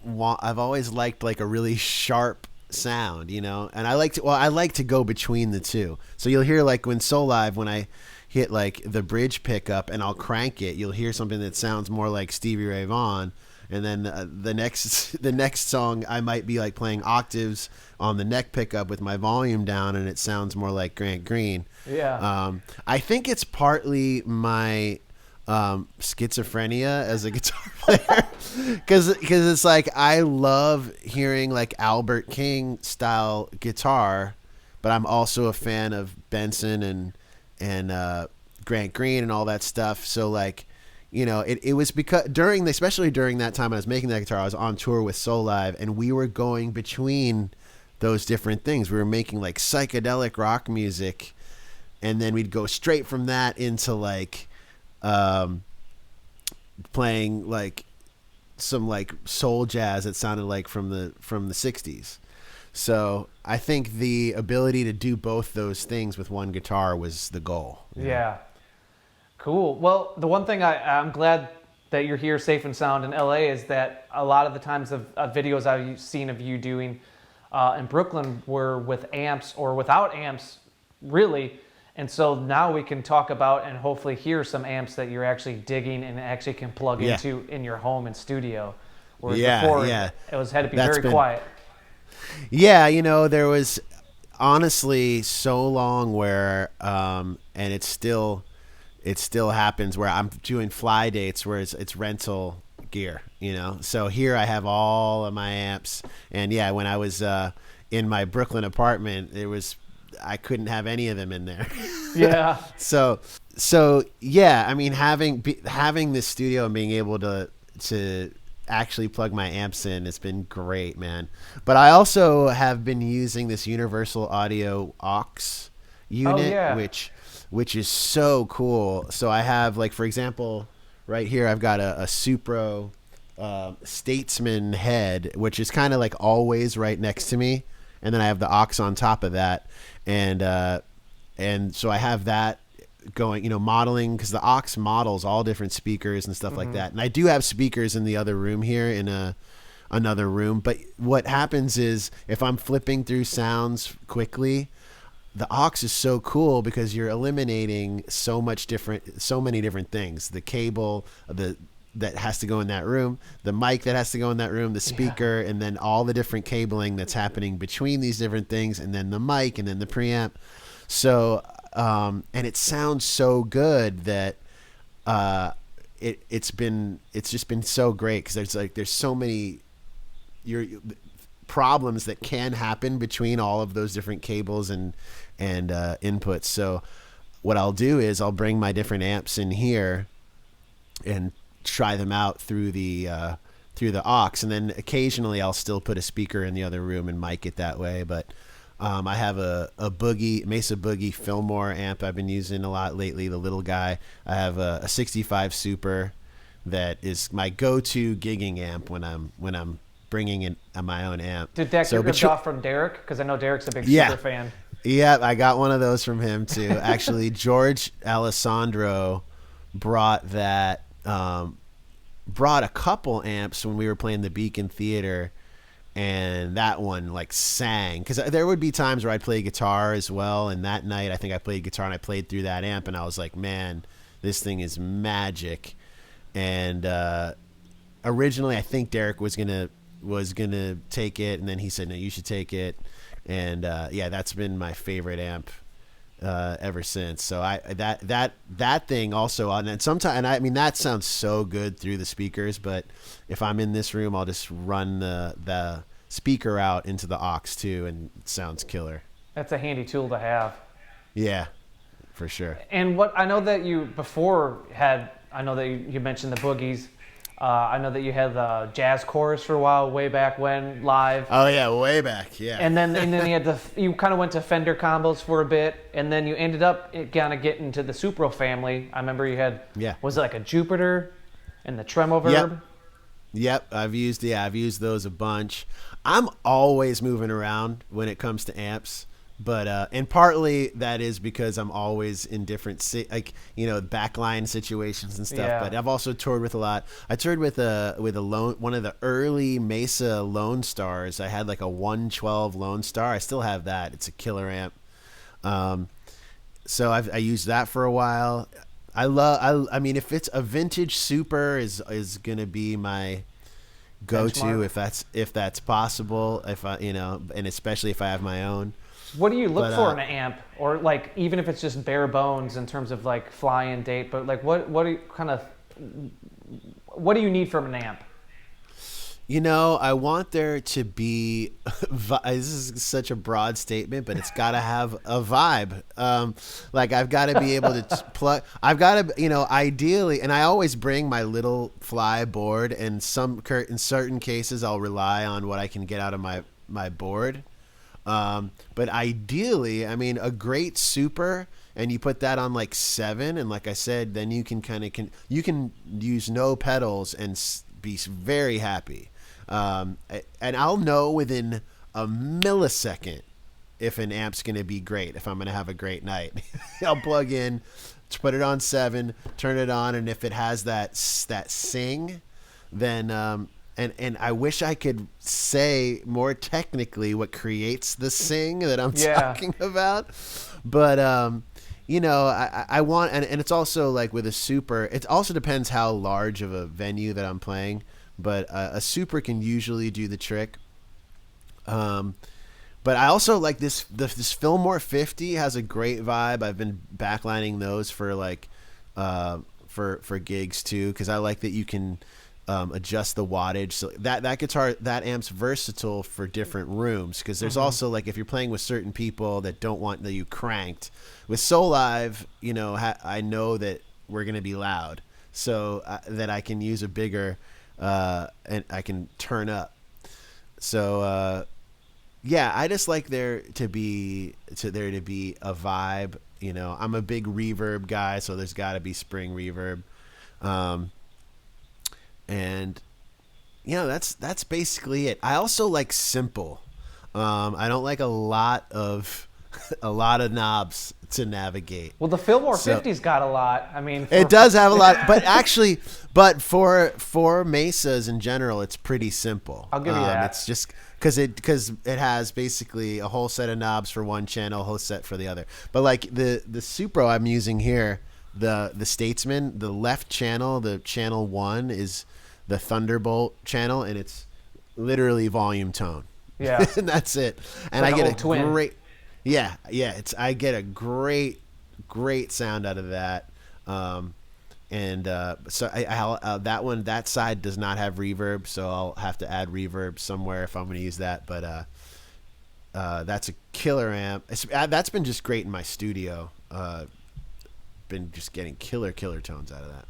liked like a really sharp sound, you know. And I like to go between the two. So you'll hear like when Soulive, when I hit like the bridge pickup and I'll crank it, you'll hear something that sounds more like Stevie Ray Vaughan. And then the next song, I might be like playing octaves on the neck pickup with my volume down, and it sounds more like Grant Green. Yeah. I think it's partly my schizophrenia as a guitar player, because it's like I love hearing like Albert King style guitar, but I'm also a fan of Benson and Grant Green and all that stuff. So like, you know, it was because especially during that time I was making that guitar, I was on tour with Soulive, and we were going between those different things. We were making like psychedelic rock music, and then we'd go straight from that into like playing like some like soul jazz that sounded like from the 60s. So I think the ability to do both those things with one guitar was the goal. Yeah. Cool. Well, the one thing I'm glad that you're here safe and sound in LA is that a lot of the times of videos I've seen of you doing in Brooklyn were with amps or without amps, really. And so now we can talk about and hopefully hear some amps that you're actually digging and actually can plug into in your home and studio. Whereas before, it had to be very quiet. Yeah, you know, there was honestly so long where, and it still happens where I'm doing fly dates where it's rental gear, you know. So here I have all of my amps, and yeah, when I was in my Brooklyn apartment, I couldn't have any of them in there. Yeah. So yeah, I mean, having this studio and being able to actually plug my amps in, it's been great, man. But I also have been using this Universal Audio aux unit, which is so cool. So I have, like, for example, right here I've got a Supro Statesman head, which is kind of like always right next to me, and then I have the aux on top of that, and so I have that going, you know, modeling, because the aux models all different speakers and stuff like that. And I do have speakers in the other room here in another room, but what happens is if I'm flipping through sounds quickly, the aux is so cool because you're eliminating so many different things. The cable, that has to go in that room, the mic that has to go in that room, the speaker, and then all the different cabling that's happening between these different things, and then the mic, and then the preamp. So, and it sounds so good that it's just been so great, because there's so many problems that can happen between all of those different cables and inputs. So what I'll do is I'll bring my different amps in here and try them out through the aux, and then occasionally I'll still put a speaker in the other room and mic it that way. But I have a Mesa Boogie Fillmore amp I've been using a lot lately, the little guy. I have a 65 Super that is my go-to gigging amp when I'm bringing in my own amp. Did that get ripped off from Derek? Because I know Derek's a big Super fan. Yeah, I got one of those from him too. Actually, George Alessandro brought a couple amps when we were playing the Beacon Theater, and that one like sang, because there would be times where I'd play guitar as well, and that night I think I played guitar and I played through that amp, and I was like, man, this thing is magic. And originally I think Derek was gonna take it, and then he said, no, you should take it. And that's been my favorite amp ever since. So that thing also on, and sometimes, and I mean, that sounds so good through the speakers, but if I'm in this room, I'll just run the speaker out into the aux too, and it sounds killer. That's a handy tool to have. Yeah, for sure. And what I know that you you mentioned the boogies. I know that you had the jazz chorus for a while, way back when, live. Oh yeah, way back, yeah. And then you kind of went to Fender combos for a bit, and then you ended up kind of getting to the Supro family. I remember you had, was it like a Jupiter and the Tremoverb? Yep, I've used those a bunch. I'm always moving around when it comes to amps. And partly that is because I'm always in different backline situations and stuff. Yeah. But I've also toured with a lot. I toured with one of the early Mesa Lone Stars. I had like a 112 Lone Star. I still have that. It's a killer amp. So I used that for a while. I mean, if it's a vintage Super is gonna be my go-to if that's possible. If I and especially if I have my own. What do you look for in an amp, or like even if it's just bare bones in terms of like fly-in date? But like what do you need from an amp? I want there to be. This is such a broad statement, but it's got to have a vibe. Like I've got to be able to plug. I've got to, ideally, and I always bring my little fly board. And in certain cases, I'll rely on what I can get out of my board. But ideally, I mean, a great Super, and you put that on like 7, and like I said, then you can you can use no pedals and be very happy. And I'll know within a millisecond if an amp's going to be great, if I'm going to have a great night. I'll plug in, put it on 7, turn it on, and if it has that sing, then and I wish I could say more technically what creates the sing that I'm talking about, but I want, and it's also like with a Super, it also depends how large of a venue that I'm playing, but a Super can usually do the trick. But I also like this Fillmore 50 has a great vibe. I've been backlining those for like for gigs too, because I like that you can adjust the wattage, so that amp's versatile for different rooms, because there's also like if you're playing with certain people that don't want you cranked. With Soulive, I know that we're gonna be loud, so that I can use a bigger and I can turn up. So I just like there to be a vibe. I'm a big reverb guy, so there's got to be spring reverb. And that's basically it. I also like simple. I don't like a lot of knobs to navigate. Well, the Fillmore 50's got a lot. I mean, it does have a lot, but for Mesas in general, it's pretty simple. I'll give you that. It's just because it has basically a whole set of knobs for one channel, a whole set for the other. But like the Supro I'm using here, the Statesman, the left channel, the channel 1 is the Thunderbolt channel, and it's literally volume tone. Yeah. And that's it. And like I get a twin. great, I get a great sound out of that. So that side does not have reverb, so I'll have to add reverb somewhere if I'm going to use that. But that's a killer amp. That's been just great in my studio. Been just getting killer tones out of that.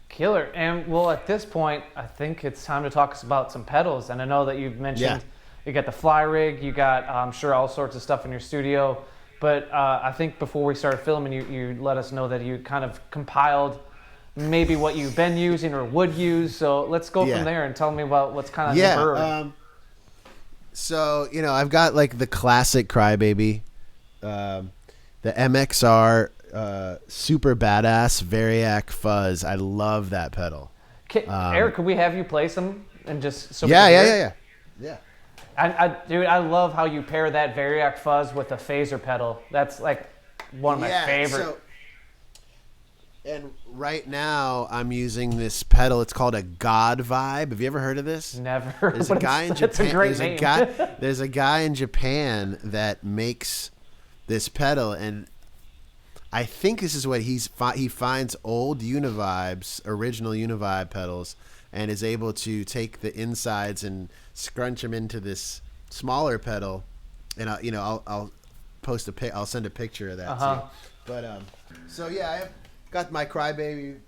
Killer. And well, at this point, I think it's time to talk about some pedals. And I know that you've mentioned you got the fly rig, you got I'm sure all sorts of stuff in your studio. But I think before we started filming, you let us know that you kind of compiled maybe what you've been using or would use. So let's go from there and tell me about what's kind of the bird. So I've got like the classic Crybaby, the MXR. Super badass Variac Fuzz. I love that pedal. Eric, could we have you play some and just so yeah. Dude, I love how you pair that Variac Fuzz with a phaser pedal. That's like one of my favorite. And right now I'm using this pedal. It's called a God Vibe. Have you ever heard of this? Never. There's a guy in Japan. That's a great name. There's a guy in Japan that makes this pedal, and I think this is what he finds old Univibes, original Univibe pedals, and is able to take the insides and scrunch them into this smaller pedal. And I'll post I'll send a picture of that too. But I've got my Crybaby.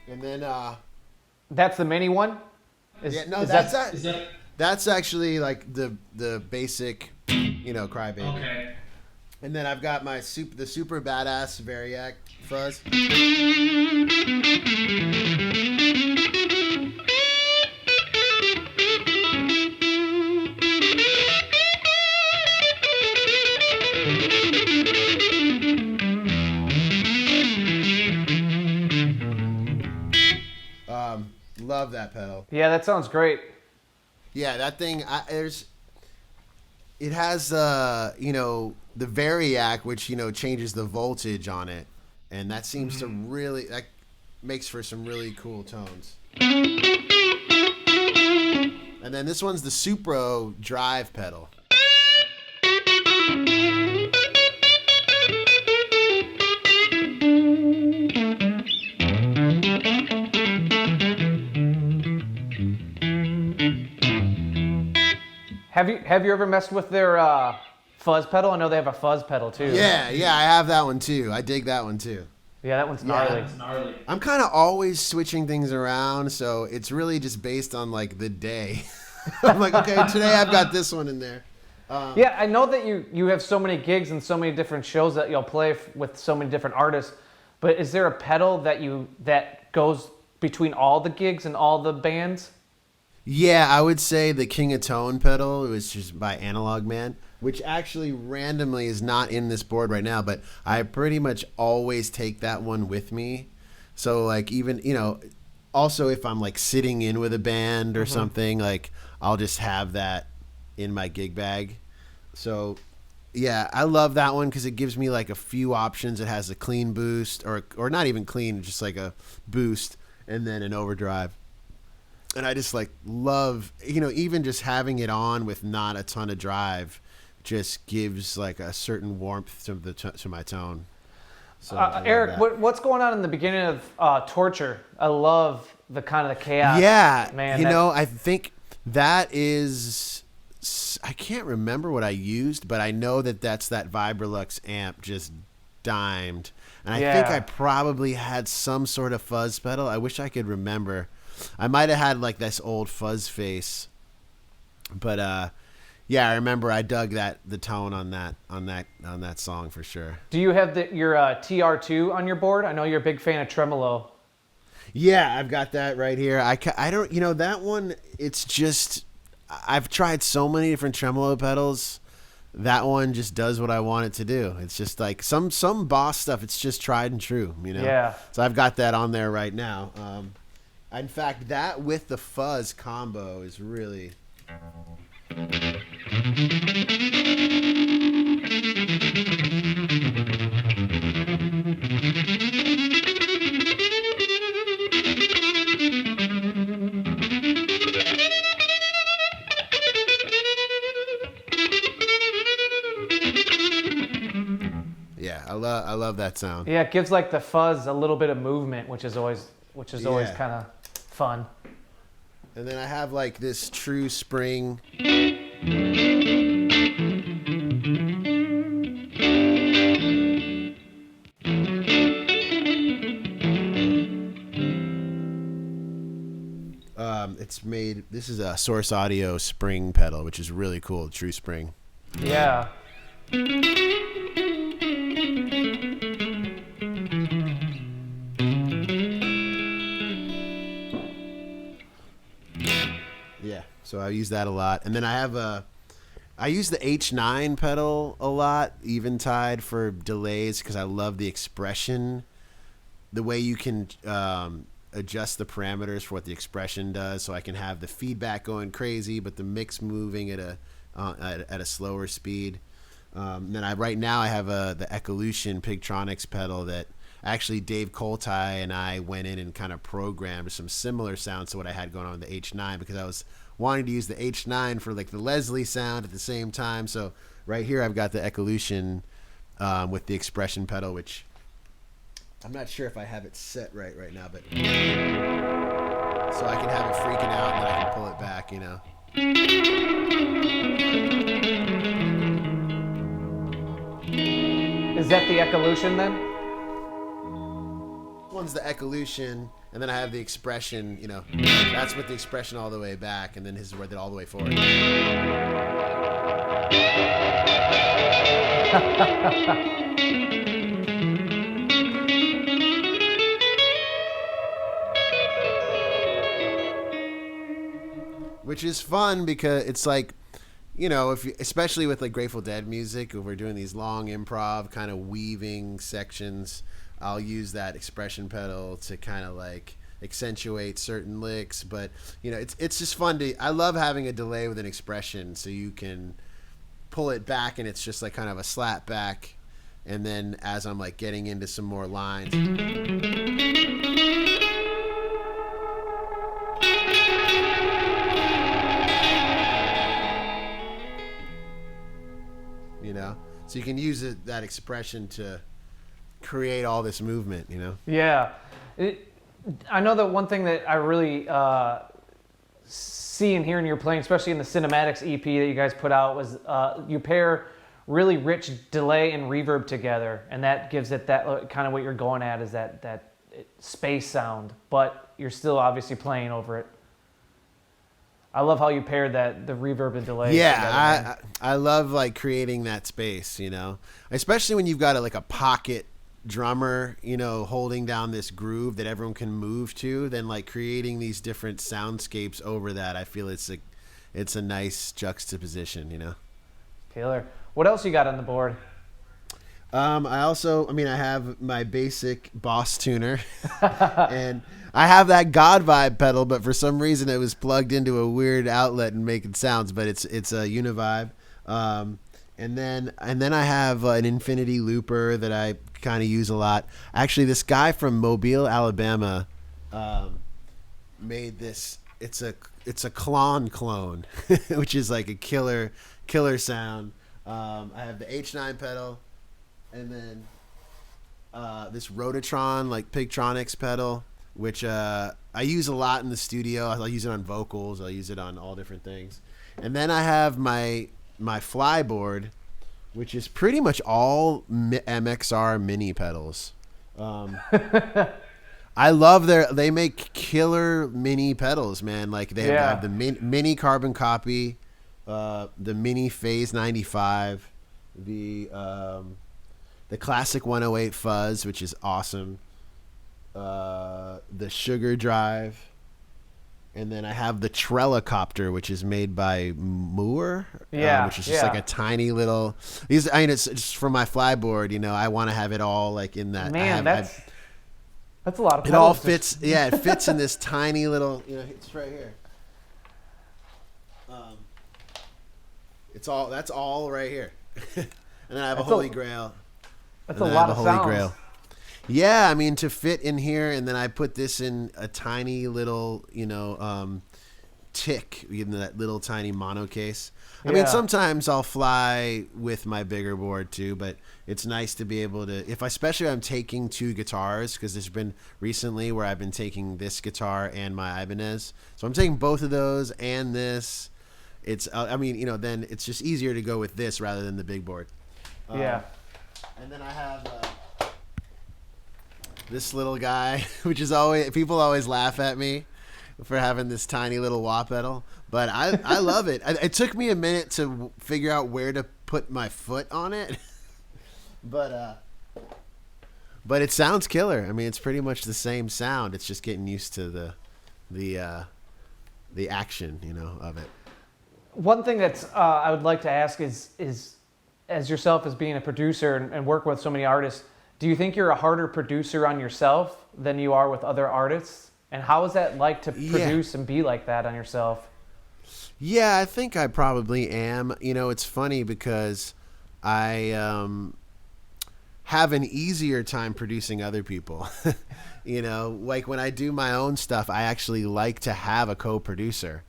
And then that's the mini one? That's actually like the basic. Crybaby. Okay. And then I've got the super badass Variac fuzz. Love that pedal. Yeah, that sounds great. Yeah, that thing. It has the Variac, which changes the voltage on it, and that seems to really makes for some really cool tones. And then this one's the Supro drive pedal. Have you ever messed with their fuzz pedal? I know they have a fuzz pedal too. Yeah, I have that one too. I dig that one too. Yeah, that one's gnarly. I'm kind of always switching things around, so it's really just based on the day. I'm like, okay, today I've got this one in there. Yeah, I know that you have so many gigs and so many different shows that you'll play with so many different artists, but is there a pedal that goes between all the gigs and all the bands? Yeah, I would say the King of Tone pedal, which is by Analog Man, which actually randomly is not in this board right now, but I pretty much always take that one with me. So even, also if I'm sitting in with a band or something, I'll just have that in my gig bag. So yeah, I love that one because it gives me a few options. It has a clean boost or not even clean, just a boost and then an overdrive. And I just love, even just having it on with not a ton of drive just gives a certain warmth to my tone. So Eric, what's going on in the beginning of Torture? I love the kind of the chaos. Yeah, man. I think that is, I can't remember what I used, but I know that's that Vibrolux amp just dimed. And I think I probably had some sort of fuzz pedal. I wish I could remember. I might have had this old fuzz face, but yeah, I remember I dug the tone on that song for sure. Do you have your TR2 on your board? I know you're a big fan of tremolo. Yeah, I've got that right here. I don't that one. It's just I've tried so many different tremolo pedals. That one just does what I want it to do. It's just some Boss stuff. It's just tried and true, Yeah. So I've got that on there right now. In fact, that with the fuzz combo is really... Yeah, I love that sound. Yeah, it gives the fuzz a little bit of movement, which is always kind of fun. And then I have this true spring. This is a Source Audio spring pedal, which is really cool, true spring. Yeah. Yeah, so I use that a lot. And then I use the H9 pedal a lot, Eventide, for delays because I love the expression, the way you can adjust the parameters for what the expression does, so I can have the feedback going crazy, but the mix moving at a slower speed. Then right now I have the Ecolution Pigtronics pedal that actually Dave Coltai and I went in and kind of programmed some similar sounds to what I had going on with the H9 because I was wanting to use the H9 for the Leslie sound at the same time. So right here I've got the Ecolution with the expression pedal, which I'm not sure if I have it set right now, but so I can have it freaking out and then I can pull it back, Is that the Ecolution then? One's the Ecolution, and then I have the expression, that's with the expression all the way back, and then his is where all the way forward. Which is fun because it's like, you know, if you, especially with like Grateful Dead music, if we're doing these long improv kind of weaving sections, I'll use that expression pedal to kind of like accentuate certain licks. But you know, it's just fun to. I love having a delay with an expression, so you can pull it back, and it's just like kind of a slap back. And then as I'm like getting into some more lines. You know, so you can use that expression to create all this movement, you know? Yeah. I know that one thing that I really see and hear in your playing, especially in the Cinematics EP that you guys put out, was you pair really rich delay and reverb together, and that gives it that kind of what you're going at is that space sound, but you're still obviously playing over it. I love how you paired the reverb and delay. Yeah, I love like creating that space, you know, especially when you've got like a pocket drummer, you know, holding down this groove that everyone can move to. Then like creating these different soundscapes over that, I feel it's a nice juxtaposition, you know. Killer. What else you got on the board? I have my basic Boss tuner, and I have that God Vibe pedal, but for some reason it was plugged into a weird outlet and making sounds. But it's a Univibe, and then I have an Infinity Looper that I kind of use a lot. Actually, this guy from Mobile, Alabama, made this. It's a clone, which is like a killer sound. I have the H9 pedal. And then this Rotatron, like Pigtronics pedal, which I use a lot in the studio. I'll use it on vocals. I'll use it on all different things. And then I have my flyboard, which is pretty much all MXR mini pedals. I love they make killer mini pedals, man. Like they have the mini carbon copy, the mini Phase 95, the classic 108 fuzz, which is awesome. The Sugar Drive. And then I have the Trellicopter, which is made by Moore. Which is just like a tiny little... it's just from my flyboard, you know, I want to have it all like in that... Man, that's a lot of pedals. It all fits, it fits in this tiny little... You know, it's right here. That's all right here. And then I have a Holy Grail. That's a lot of sounds. Grail. Yeah, I mean, to fit in here, and then I put this in a tiny little, you know, tick, in that little tiny mono case. I mean, sometimes I'll fly with my bigger board too, but it's nice to be able to, especially if I'm taking two guitars, because there's been recently where I've been taking this guitar and my Ibanez. So I'm taking both of those and this. It's, I mean, you know, then it's just easier to go with this rather than the big board. And then I have this little guy, which is people always laugh at me for having this tiny little wah pedal, but I love it. It took me a minute to figure out where to put my foot on it, but it sounds killer. I mean, it's pretty much the same sound. It's just getting used to the action, you know, of it. One thing that's I would like to ask is as yourself as being a producer and work with so many artists, do you think you're a harder producer on yourself than you are with other artists? And how is that like to produce and be like that on yourself? Yeah, I think I probably am. You know, it's funny because I have an easier time producing other people. You know, like when I do my own stuff, I actually like to have a co-producer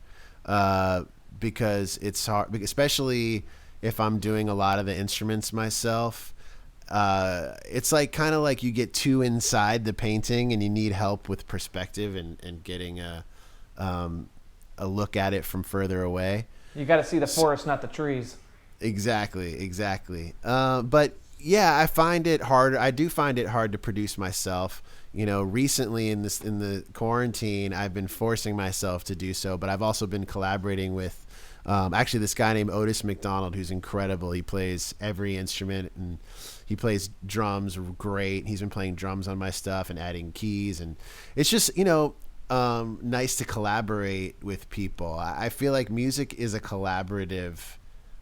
because it's hard, especially if I'm doing a lot of the instruments myself. It's like kind of like you get too inside the painting and you need help with perspective and getting a look at it from further away. You got to see the forest, not the trees. Exactly. But yeah, I find it hard. I do find it hard to produce myself. You know, recently in the quarantine, I've been forcing myself to do so, but I've also been collaborating with Actually, this guy named Otis McDonald, who's incredible. He plays every instrument, and he plays drums great. He's been playing drums on my stuff and adding keys, and it's just, nice to collaborate with people. I feel like music is a collaborative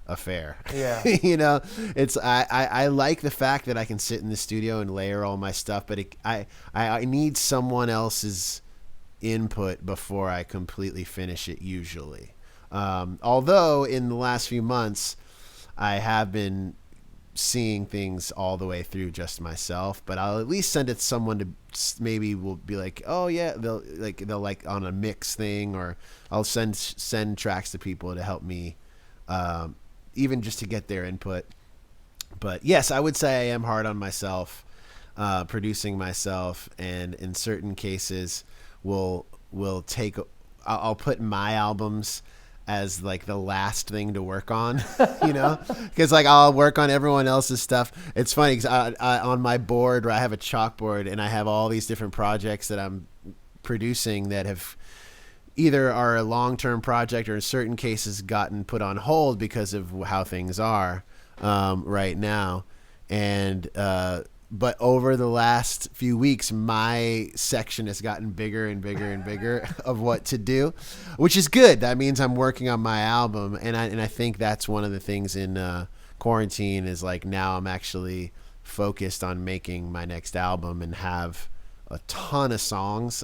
affair. Yeah. It's I like the fact that I can sit in the studio and layer all my stuff, but I need someone else's input before I completely finish it usually. Although in the last few months I have been seeing things all the way through just myself, but I'll at least send it to someone to maybe will be like, oh yeah, they'll like on a mix thing, or I'll send tracks to people to help me, even just to get their input. But yes, I would say I am hard on myself, producing myself, and in certain cases I'll put my albums as like the last thing to work on, because like I'll work on everyone else's stuff. It's funny because I on my board where I have a chalkboard and I have all these different projects that I'm producing that have either are a long-term project or in certain cases gotten put on hold because of how things are right now. And but over the last few weeks, my section has gotten bigger and bigger and bigger of what to do, which is good. That means I'm working on my album, and I think that's one of the things in quarantine is like now I'm actually focused on making my next album and have a ton of songs.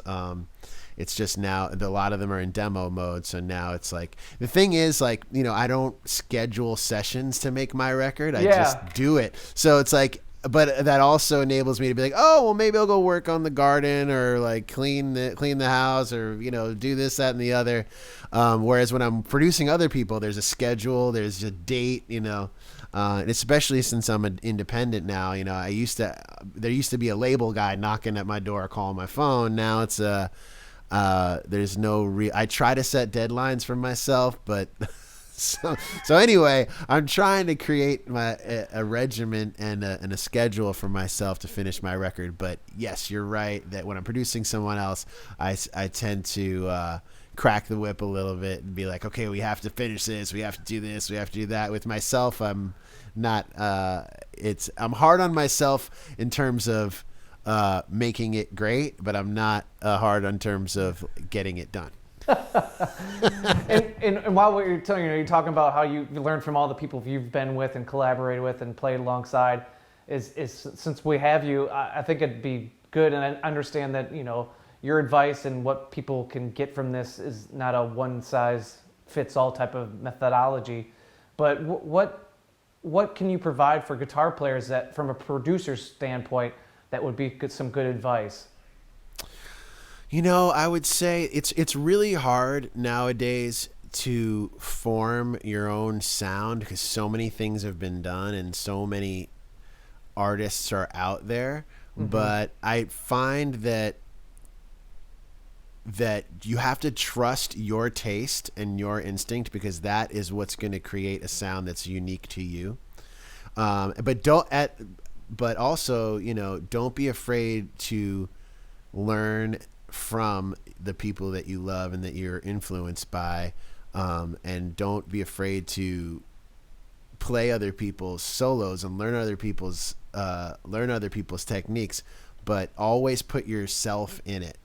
It's just now a lot of them are in demo mode, so now it's like the thing is like I don't schedule sessions to make my record. I just do it. So it's like. But that also enables me to be like, oh, well, maybe I'll go work on the garden or like clean the house or, do this, that, and the other. Whereas when I'm producing other people, there's a schedule, there's a date, and especially since I'm an independent now, there used to be a label guy knocking at my door, calling my phone. Now it's there's no I try to set deadlines for myself, but So anyway, I'm trying to create a regimen and a schedule for myself to finish my record. But yes, you're right that when I'm producing someone else, I tend to crack the whip a little bit and be like, okay, we have to finish this, we have to do this, we have to do that. With myself, I'm not. I'm hard on myself in terms of making it great, but I'm not hard in terms of getting it done. and while you're telling you're talking about how you learned from all the people you've been with and collaborated with and played alongside, is since we have you, I think it'd be good, and I understand that your advice and what people can get from this is not a one size fits all type of methodology, but what can you provide for guitar players that, from a producer's standpoint, that would be some good advice? I would say it's really hard nowadays to form your own sound because so many things have been done and so many artists are out there. Mm-hmm. But I find that you have to trust your taste and your instinct because that is what's going to create a sound that's unique to you. But also, don't be afraid to learn from the people that you love and that you're influenced by, and don't be afraid to play other people's solos and learn other people's techniques, but always put yourself in it.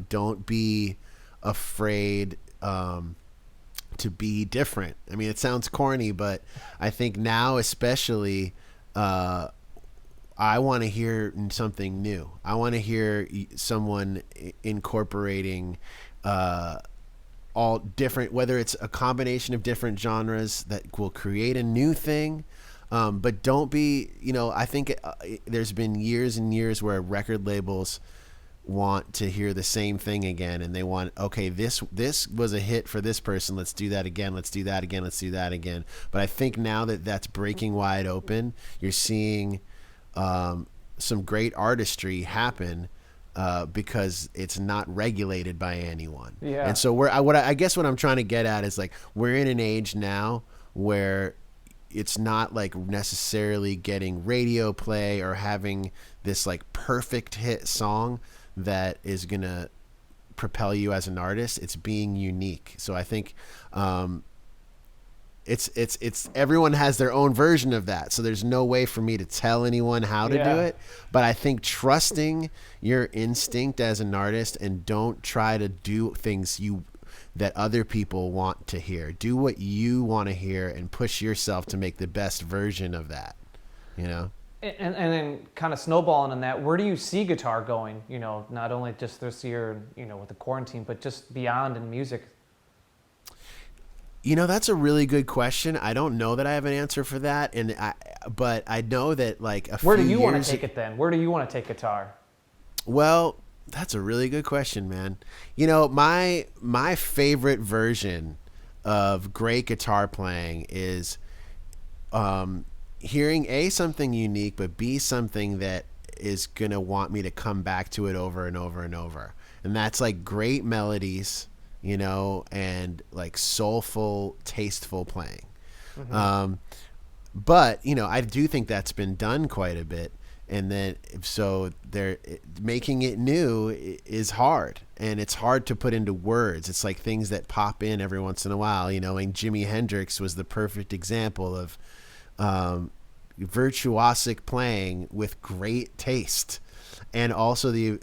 Don't be afraid to be different. I mean, it sounds corny, but I think now especially I want to hear something new. I want to hear someone incorporating all different, whether it's a combination of different genres that will create a new thing. But don't be, I think there's been years and years where record labels want to hear the same thing again, and they want, okay, this was a hit for this person, let's do that again, let's do that again, let's do that again. But I think now that that's breaking wide open, you're seeing some great artistry happen because it's not regulated by anyone. Yeah. And so I guess what I'm trying to get at is like we're in an age now where it's not like necessarily getting radio play or having this like perfect hit song that is gonna propel you as an artist. It's being unique. So I think it's everyone has their own version of that. So there's no way for me to tell anyone how to do it. But I think trusting your instinct as an artist and don't try to do things that other people want to hear. Do what you want to hear and push yourself to make the best version of that, you know? And then kind of snowballing on that, where do you see guitar going? You know, not only just this year, you know, with the quarantine, but just beyond in music. You know, that's a really good question. I don't know that I have an answer for that, but I know that like where do you want to take it then? Where do you want to take guitar? Well, that's a really good question, man. You know, my favorite version of great guitar playing is hearing something unique, but B, something that is gonna want me to come back to it over and over and over. And that's like great melodies, you know, and like soulful, tasteful playing. But, you know, I do think that's been done quite a bit. And then, so they're making it new is hard, and it's hard to put into words. It's like things that pop in every once in a while, you know, and Jimi Hendrix was the perfect example of virtuosic playing with great taste, and also the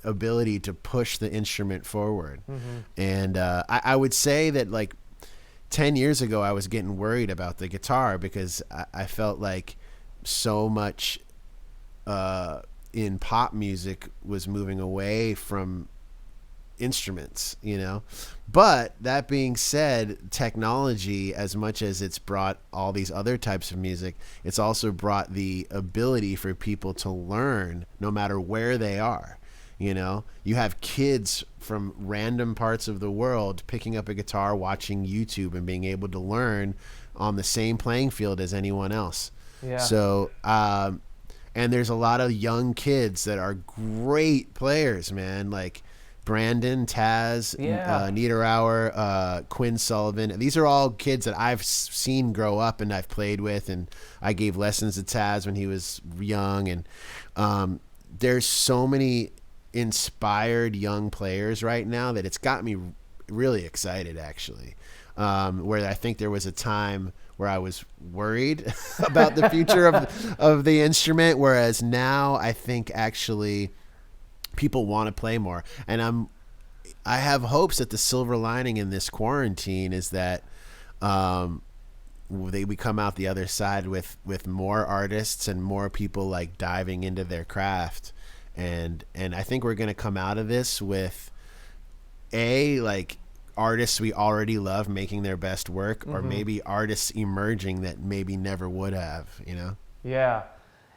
ability to push the instrument forward. And I would say that like 10 years ago, I was getting worried about the guitar because I felt like so much in pop music was moving away from instruments, you know. But that being said, technology, as much as it's brought all these other types of music, it's also brought the ability for people to learn no matter where they are. You know, you have kids from random parts of the world picking up a guitar, watching YouTube, and being able to learn on the same playing field as anyone else. Yeah. So, and there's a lot of young kids that are great players, man. Like Brandon, Taz, Niederauer, Quinn Sullivan. These are all kids that I've seen grow up and I've played with, and I gave lessons to Taz when he was young. And there's so many inspired young players right now that it's got me really excited, actually. Where I think there was a time where I was worried about the future of the instrument, whereas now I think actually people want to play more. And I have hopes that the silver lining in this quarantine is that we come out the other side with more artists and more people like diving into their craft. And I think we're going to come out of this with like artists we already love making their best work, or maybe artists emerging that maybe never would have, you know? Yeah.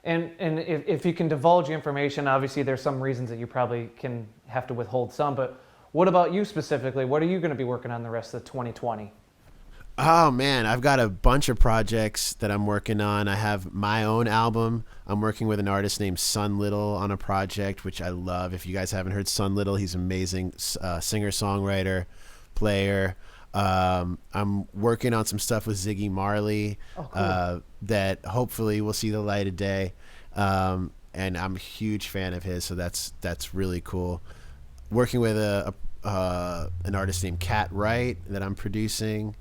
And if you can divulge information, obviously there's some reasons that you probably can have to withhold some, but what about you specifically? What are you going to be working on the rest of 2020? Oh man, I've got a bunch of projects that I'm working on. I have my own album. I'm working with an artist named Sun Little on a project, which I love. If you guys haven't heard Sun Little, he's an amazing singer-songwriter, player. I'm working on some stuff with Ziggy Marley. Oh, cool. That hopefully will see the light of day. And I'm a huge fan of his, so that's really cool. Working with an artist named Cat Wright that I'm producing.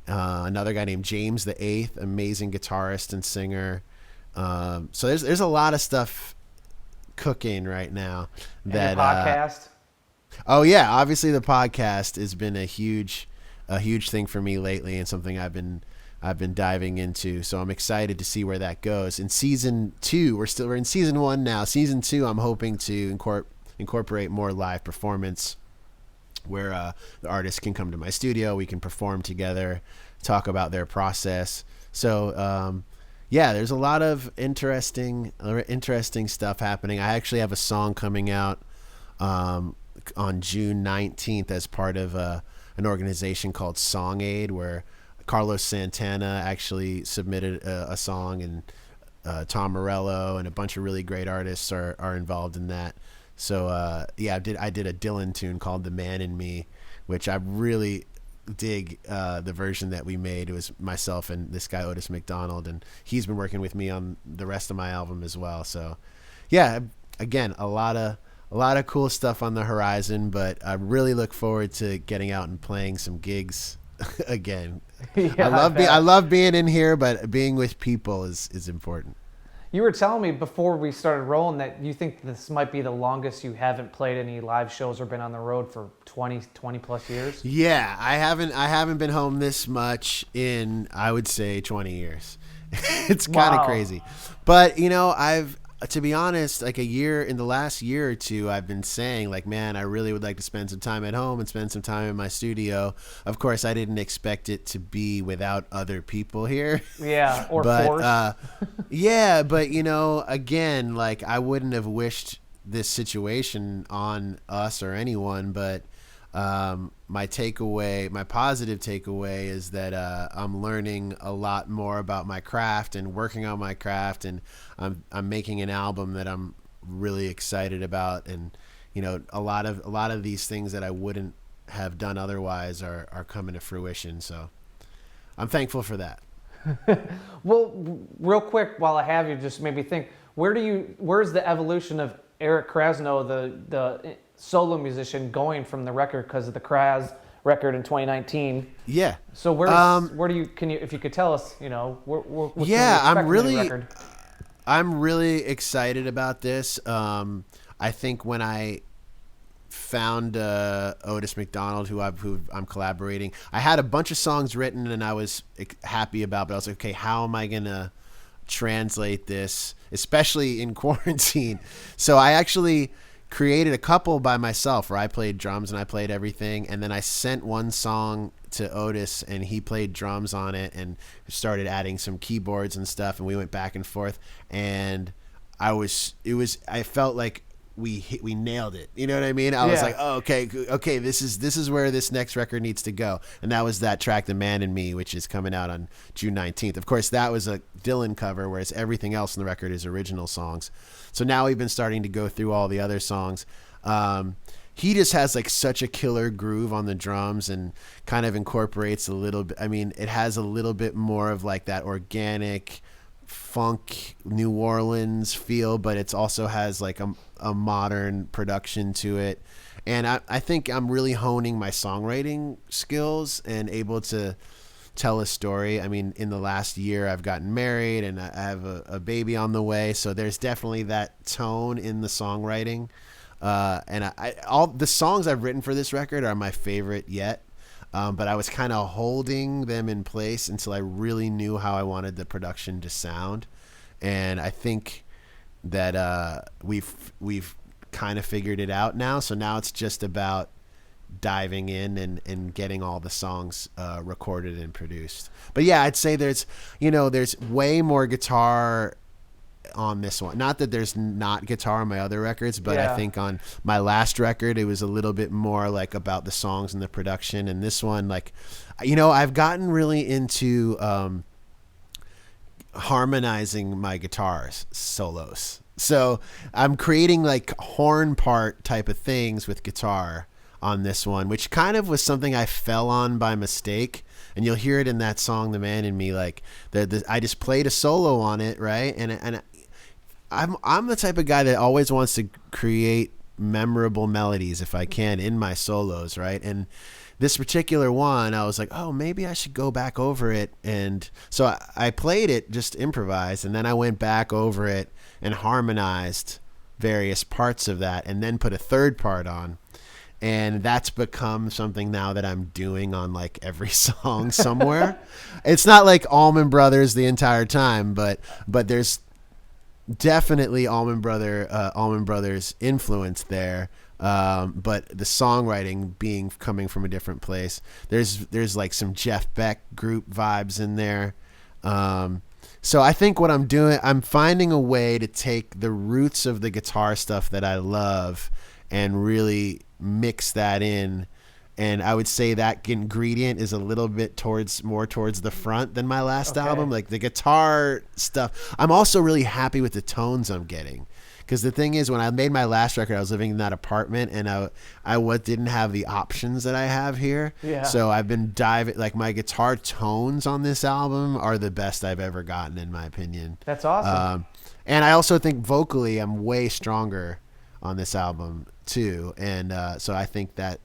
Another guy named James the Eighth, amazing guitarist and singer. So there's a lot of stuff cooking right now. That and your podcast. Oh yeah, obviously the podcast has been a huge thing for me lately, and something I've been diving into. So I'm excited to see where that goes. In season 2, we're in season 1 now. Season 2, I'm hoping to incorporate more live performance, where the artists can come to my studio, we can perform together, talk about their process. So yeah, there's a lot of interesting stuff happening. I actually have a song coming out on June 19th as part of an organization called Song Aid, where Carlos Santana actually submitted a song, and Tom Morello and a bunch of really great artists are involved in that. So yeah, I did a Dylan tune called "The Man in Me," which I really dig the version that we made. It was myself and this guy Otis McDonald, and he's been working with me on the rest of my album as well. So yeah, again, a lot of cool stuff on the horizon, but I really look forward to getting out and playing some gigs again. Yeah, I love being in here, but being with people is important. You were telling me before we started rolling that you think this might be the longest you haven't played any live shows or been on the road for 20 plus years. Yeah, I haven't been home this much in, I would say, 20 years. It's kind of crazy. But, to be honest, like in the last year or two, I've been saying like, man, I really would like to spend some time at home and spend some time in my studio. Of course, I didn't expect it to be without other people here. Yeah, or but, forced. yeah, but again, like I wouldn't have wished this situation on us or anyone, but my positive takeaway is that I'm learning a lot more about my craft and working on my craft, and I'm making an album that I'm really excited about, and a lot of these things that I wouldn't have done otherwise are coming to fruition. So I'm thankful for that. Well, real quick, while I have you, just made me think, where's the evolution of Eric Krasno, the solo musician, going from the record, because of the Kraz record in 2019? Yeah. So where do you, if you could tell us, what's I'm really excited about this. I think when I found Otis McDonald, who I'm collaborating, I had a bunch of songs written and I was happy about, but I was like, okay, how am I gonna translate this, especially in quarantine? So I actually created a couple by myself where I played drums and I played everything, and then I sent one song to Otis and he played drums on it and started adding some keyboards and stuff, and we went back and forth, and I felt like we nailed it. You know what I mean? I was like, oh, okay, this is where this next record needs to go. And that was that track, The Man in Me, which is coming out on June 19th. Of course, that was a Dylan cover, whereas everything else in the record is original songs. So now we've been starting to go through all the other songs. He just has like such a killer groove on the drums and kind of incorporates a little bit. I mean, it has a little bit more of like that organic funk New Orleans feel, but it also has like a modern production to it. And I think I'm really honing my songwriting skills and able to tell a story. I mean, in the last year I've gotten married and I have a baby on the way, so there's definitely that tone in the songwriting. And all the songs I've written for this record are my favorite yet. But I was kind of holding them in place until I really knew how I wanted the production to sound. And I think that we've kind of figured it out now. So now it's just about diving in and getting all the songs recorded and produced. But yeah, I'd say there's way more guitar on this one. Not that there's not guitar on my other records, but I think on my last record it was a little bit more like about the songs and the production, and this one, like, I've gotten really into harmonizing my guitars solos. So I'm creating like horn part type of things with guitar on this one, which kind of was something I fell on by mistake. And you'll hear it in that song, The Man in Me, like I just played a solo on it, right? And I'm the type of guy that always wants to create memorable melodies if I can in my solos, right? And this particular one, I was like, oh, maybe I should go back over it. And so I played it, just improvised, and then I went back over it and harmonized various parts of that and then put a third part on. And that's become something now that I'm doing on like every song somewhere. It's not like Allman Brothers the entire time, but there's definitely Allman Brothers influence there. But the songwriting coming from a different place. There's like some Jeff Beck group vibes in there. So I think what I'm doing, I'm finding a way to take the roots of the guitar stuff that I love and really mix that in. And I would say that ingredient is a little bit more towards the front than my last album. Like the guitar stuff. I'm also really happy with the tones I'm getting. Because the thing is, when I made my last record, I was living in that apartment and I didn't have the options that I have here. Yeah. So I've been like my guitar tones on this album are the best I've ever gotten, in my opinion. That's awesome. And I also think vocally I'm way stronger on this album too. And so I think that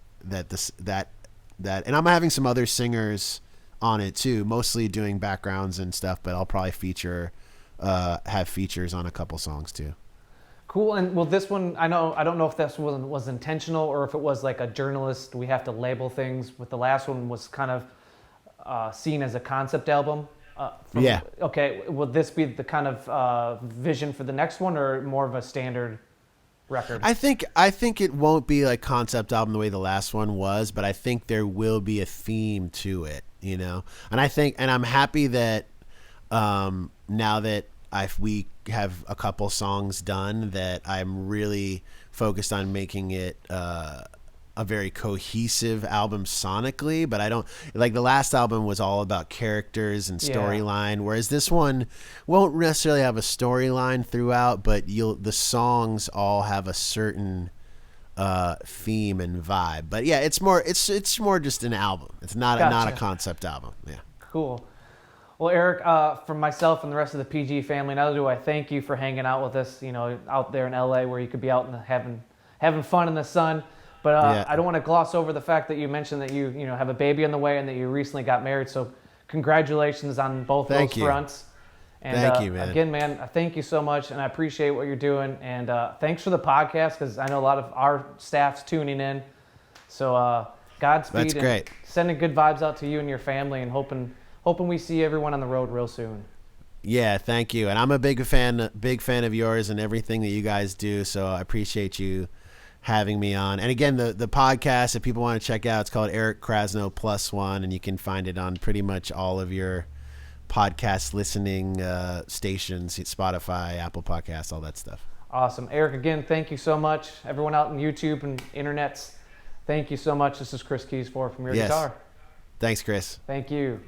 that, and I'm having some other singers on it too, mostly doing backgrounds and stuff, but I'll probably have features on a couple songs too. Cool. And well, this one, I don't know if this one was intentional or if it was like a journalist, we have to label things. With the last one was kind of seen as a concept album. Yeah. Okay. Will this be the kind of vision for the next one, or more of a standard record? I think it won't be like concept album the way the last one was, but I think there will be a theme to it, you know. And I'm happy that now that we have a couple songs done, that I'm really focused on making it a very cohesive album sonically. But I don't like, the last album was all about characters and storyline, whereas this one won't necessarily have a storyline throughout, but the songs all have a certain theme and vibe. But yeah, it's more just an album. It's not a concept album. Yeah. Cool. Well, Eric, from myself and the rest of the PG family, not only do I thank you for hanging out with us, you know, out there in LA where you could be out having fun in the sun. But I don't want to gloss over the fact that you mentioned that you have a baby on the way and that you recently got married. So congratulations on both those fronts. And thank you, man. Again, man, thank you so much, and I appreciate what you're doing. And thanks for the podcast, because I know a lot of our staff's tuning in. So Godspeed. That's great. Sending good vibes out to you and your family, and hoping we see everyone on the road real soon. Yeah, thank you. And I'm a big fan of yours and everything that you guys do. So I appreciate you having me on. And again, the podcast, if people want to check out, it's called Eric Krasno +1, and you can find it on pretty much all of your podcast listening stations, Spotify, Apple Podcasts, all that stuff. Awesome. Eric, again, thank you so much. Everyone out on YouTube and internets, thank you so much. This is Chris Kies from Your Guitar. Thanks, Chris. Thank you.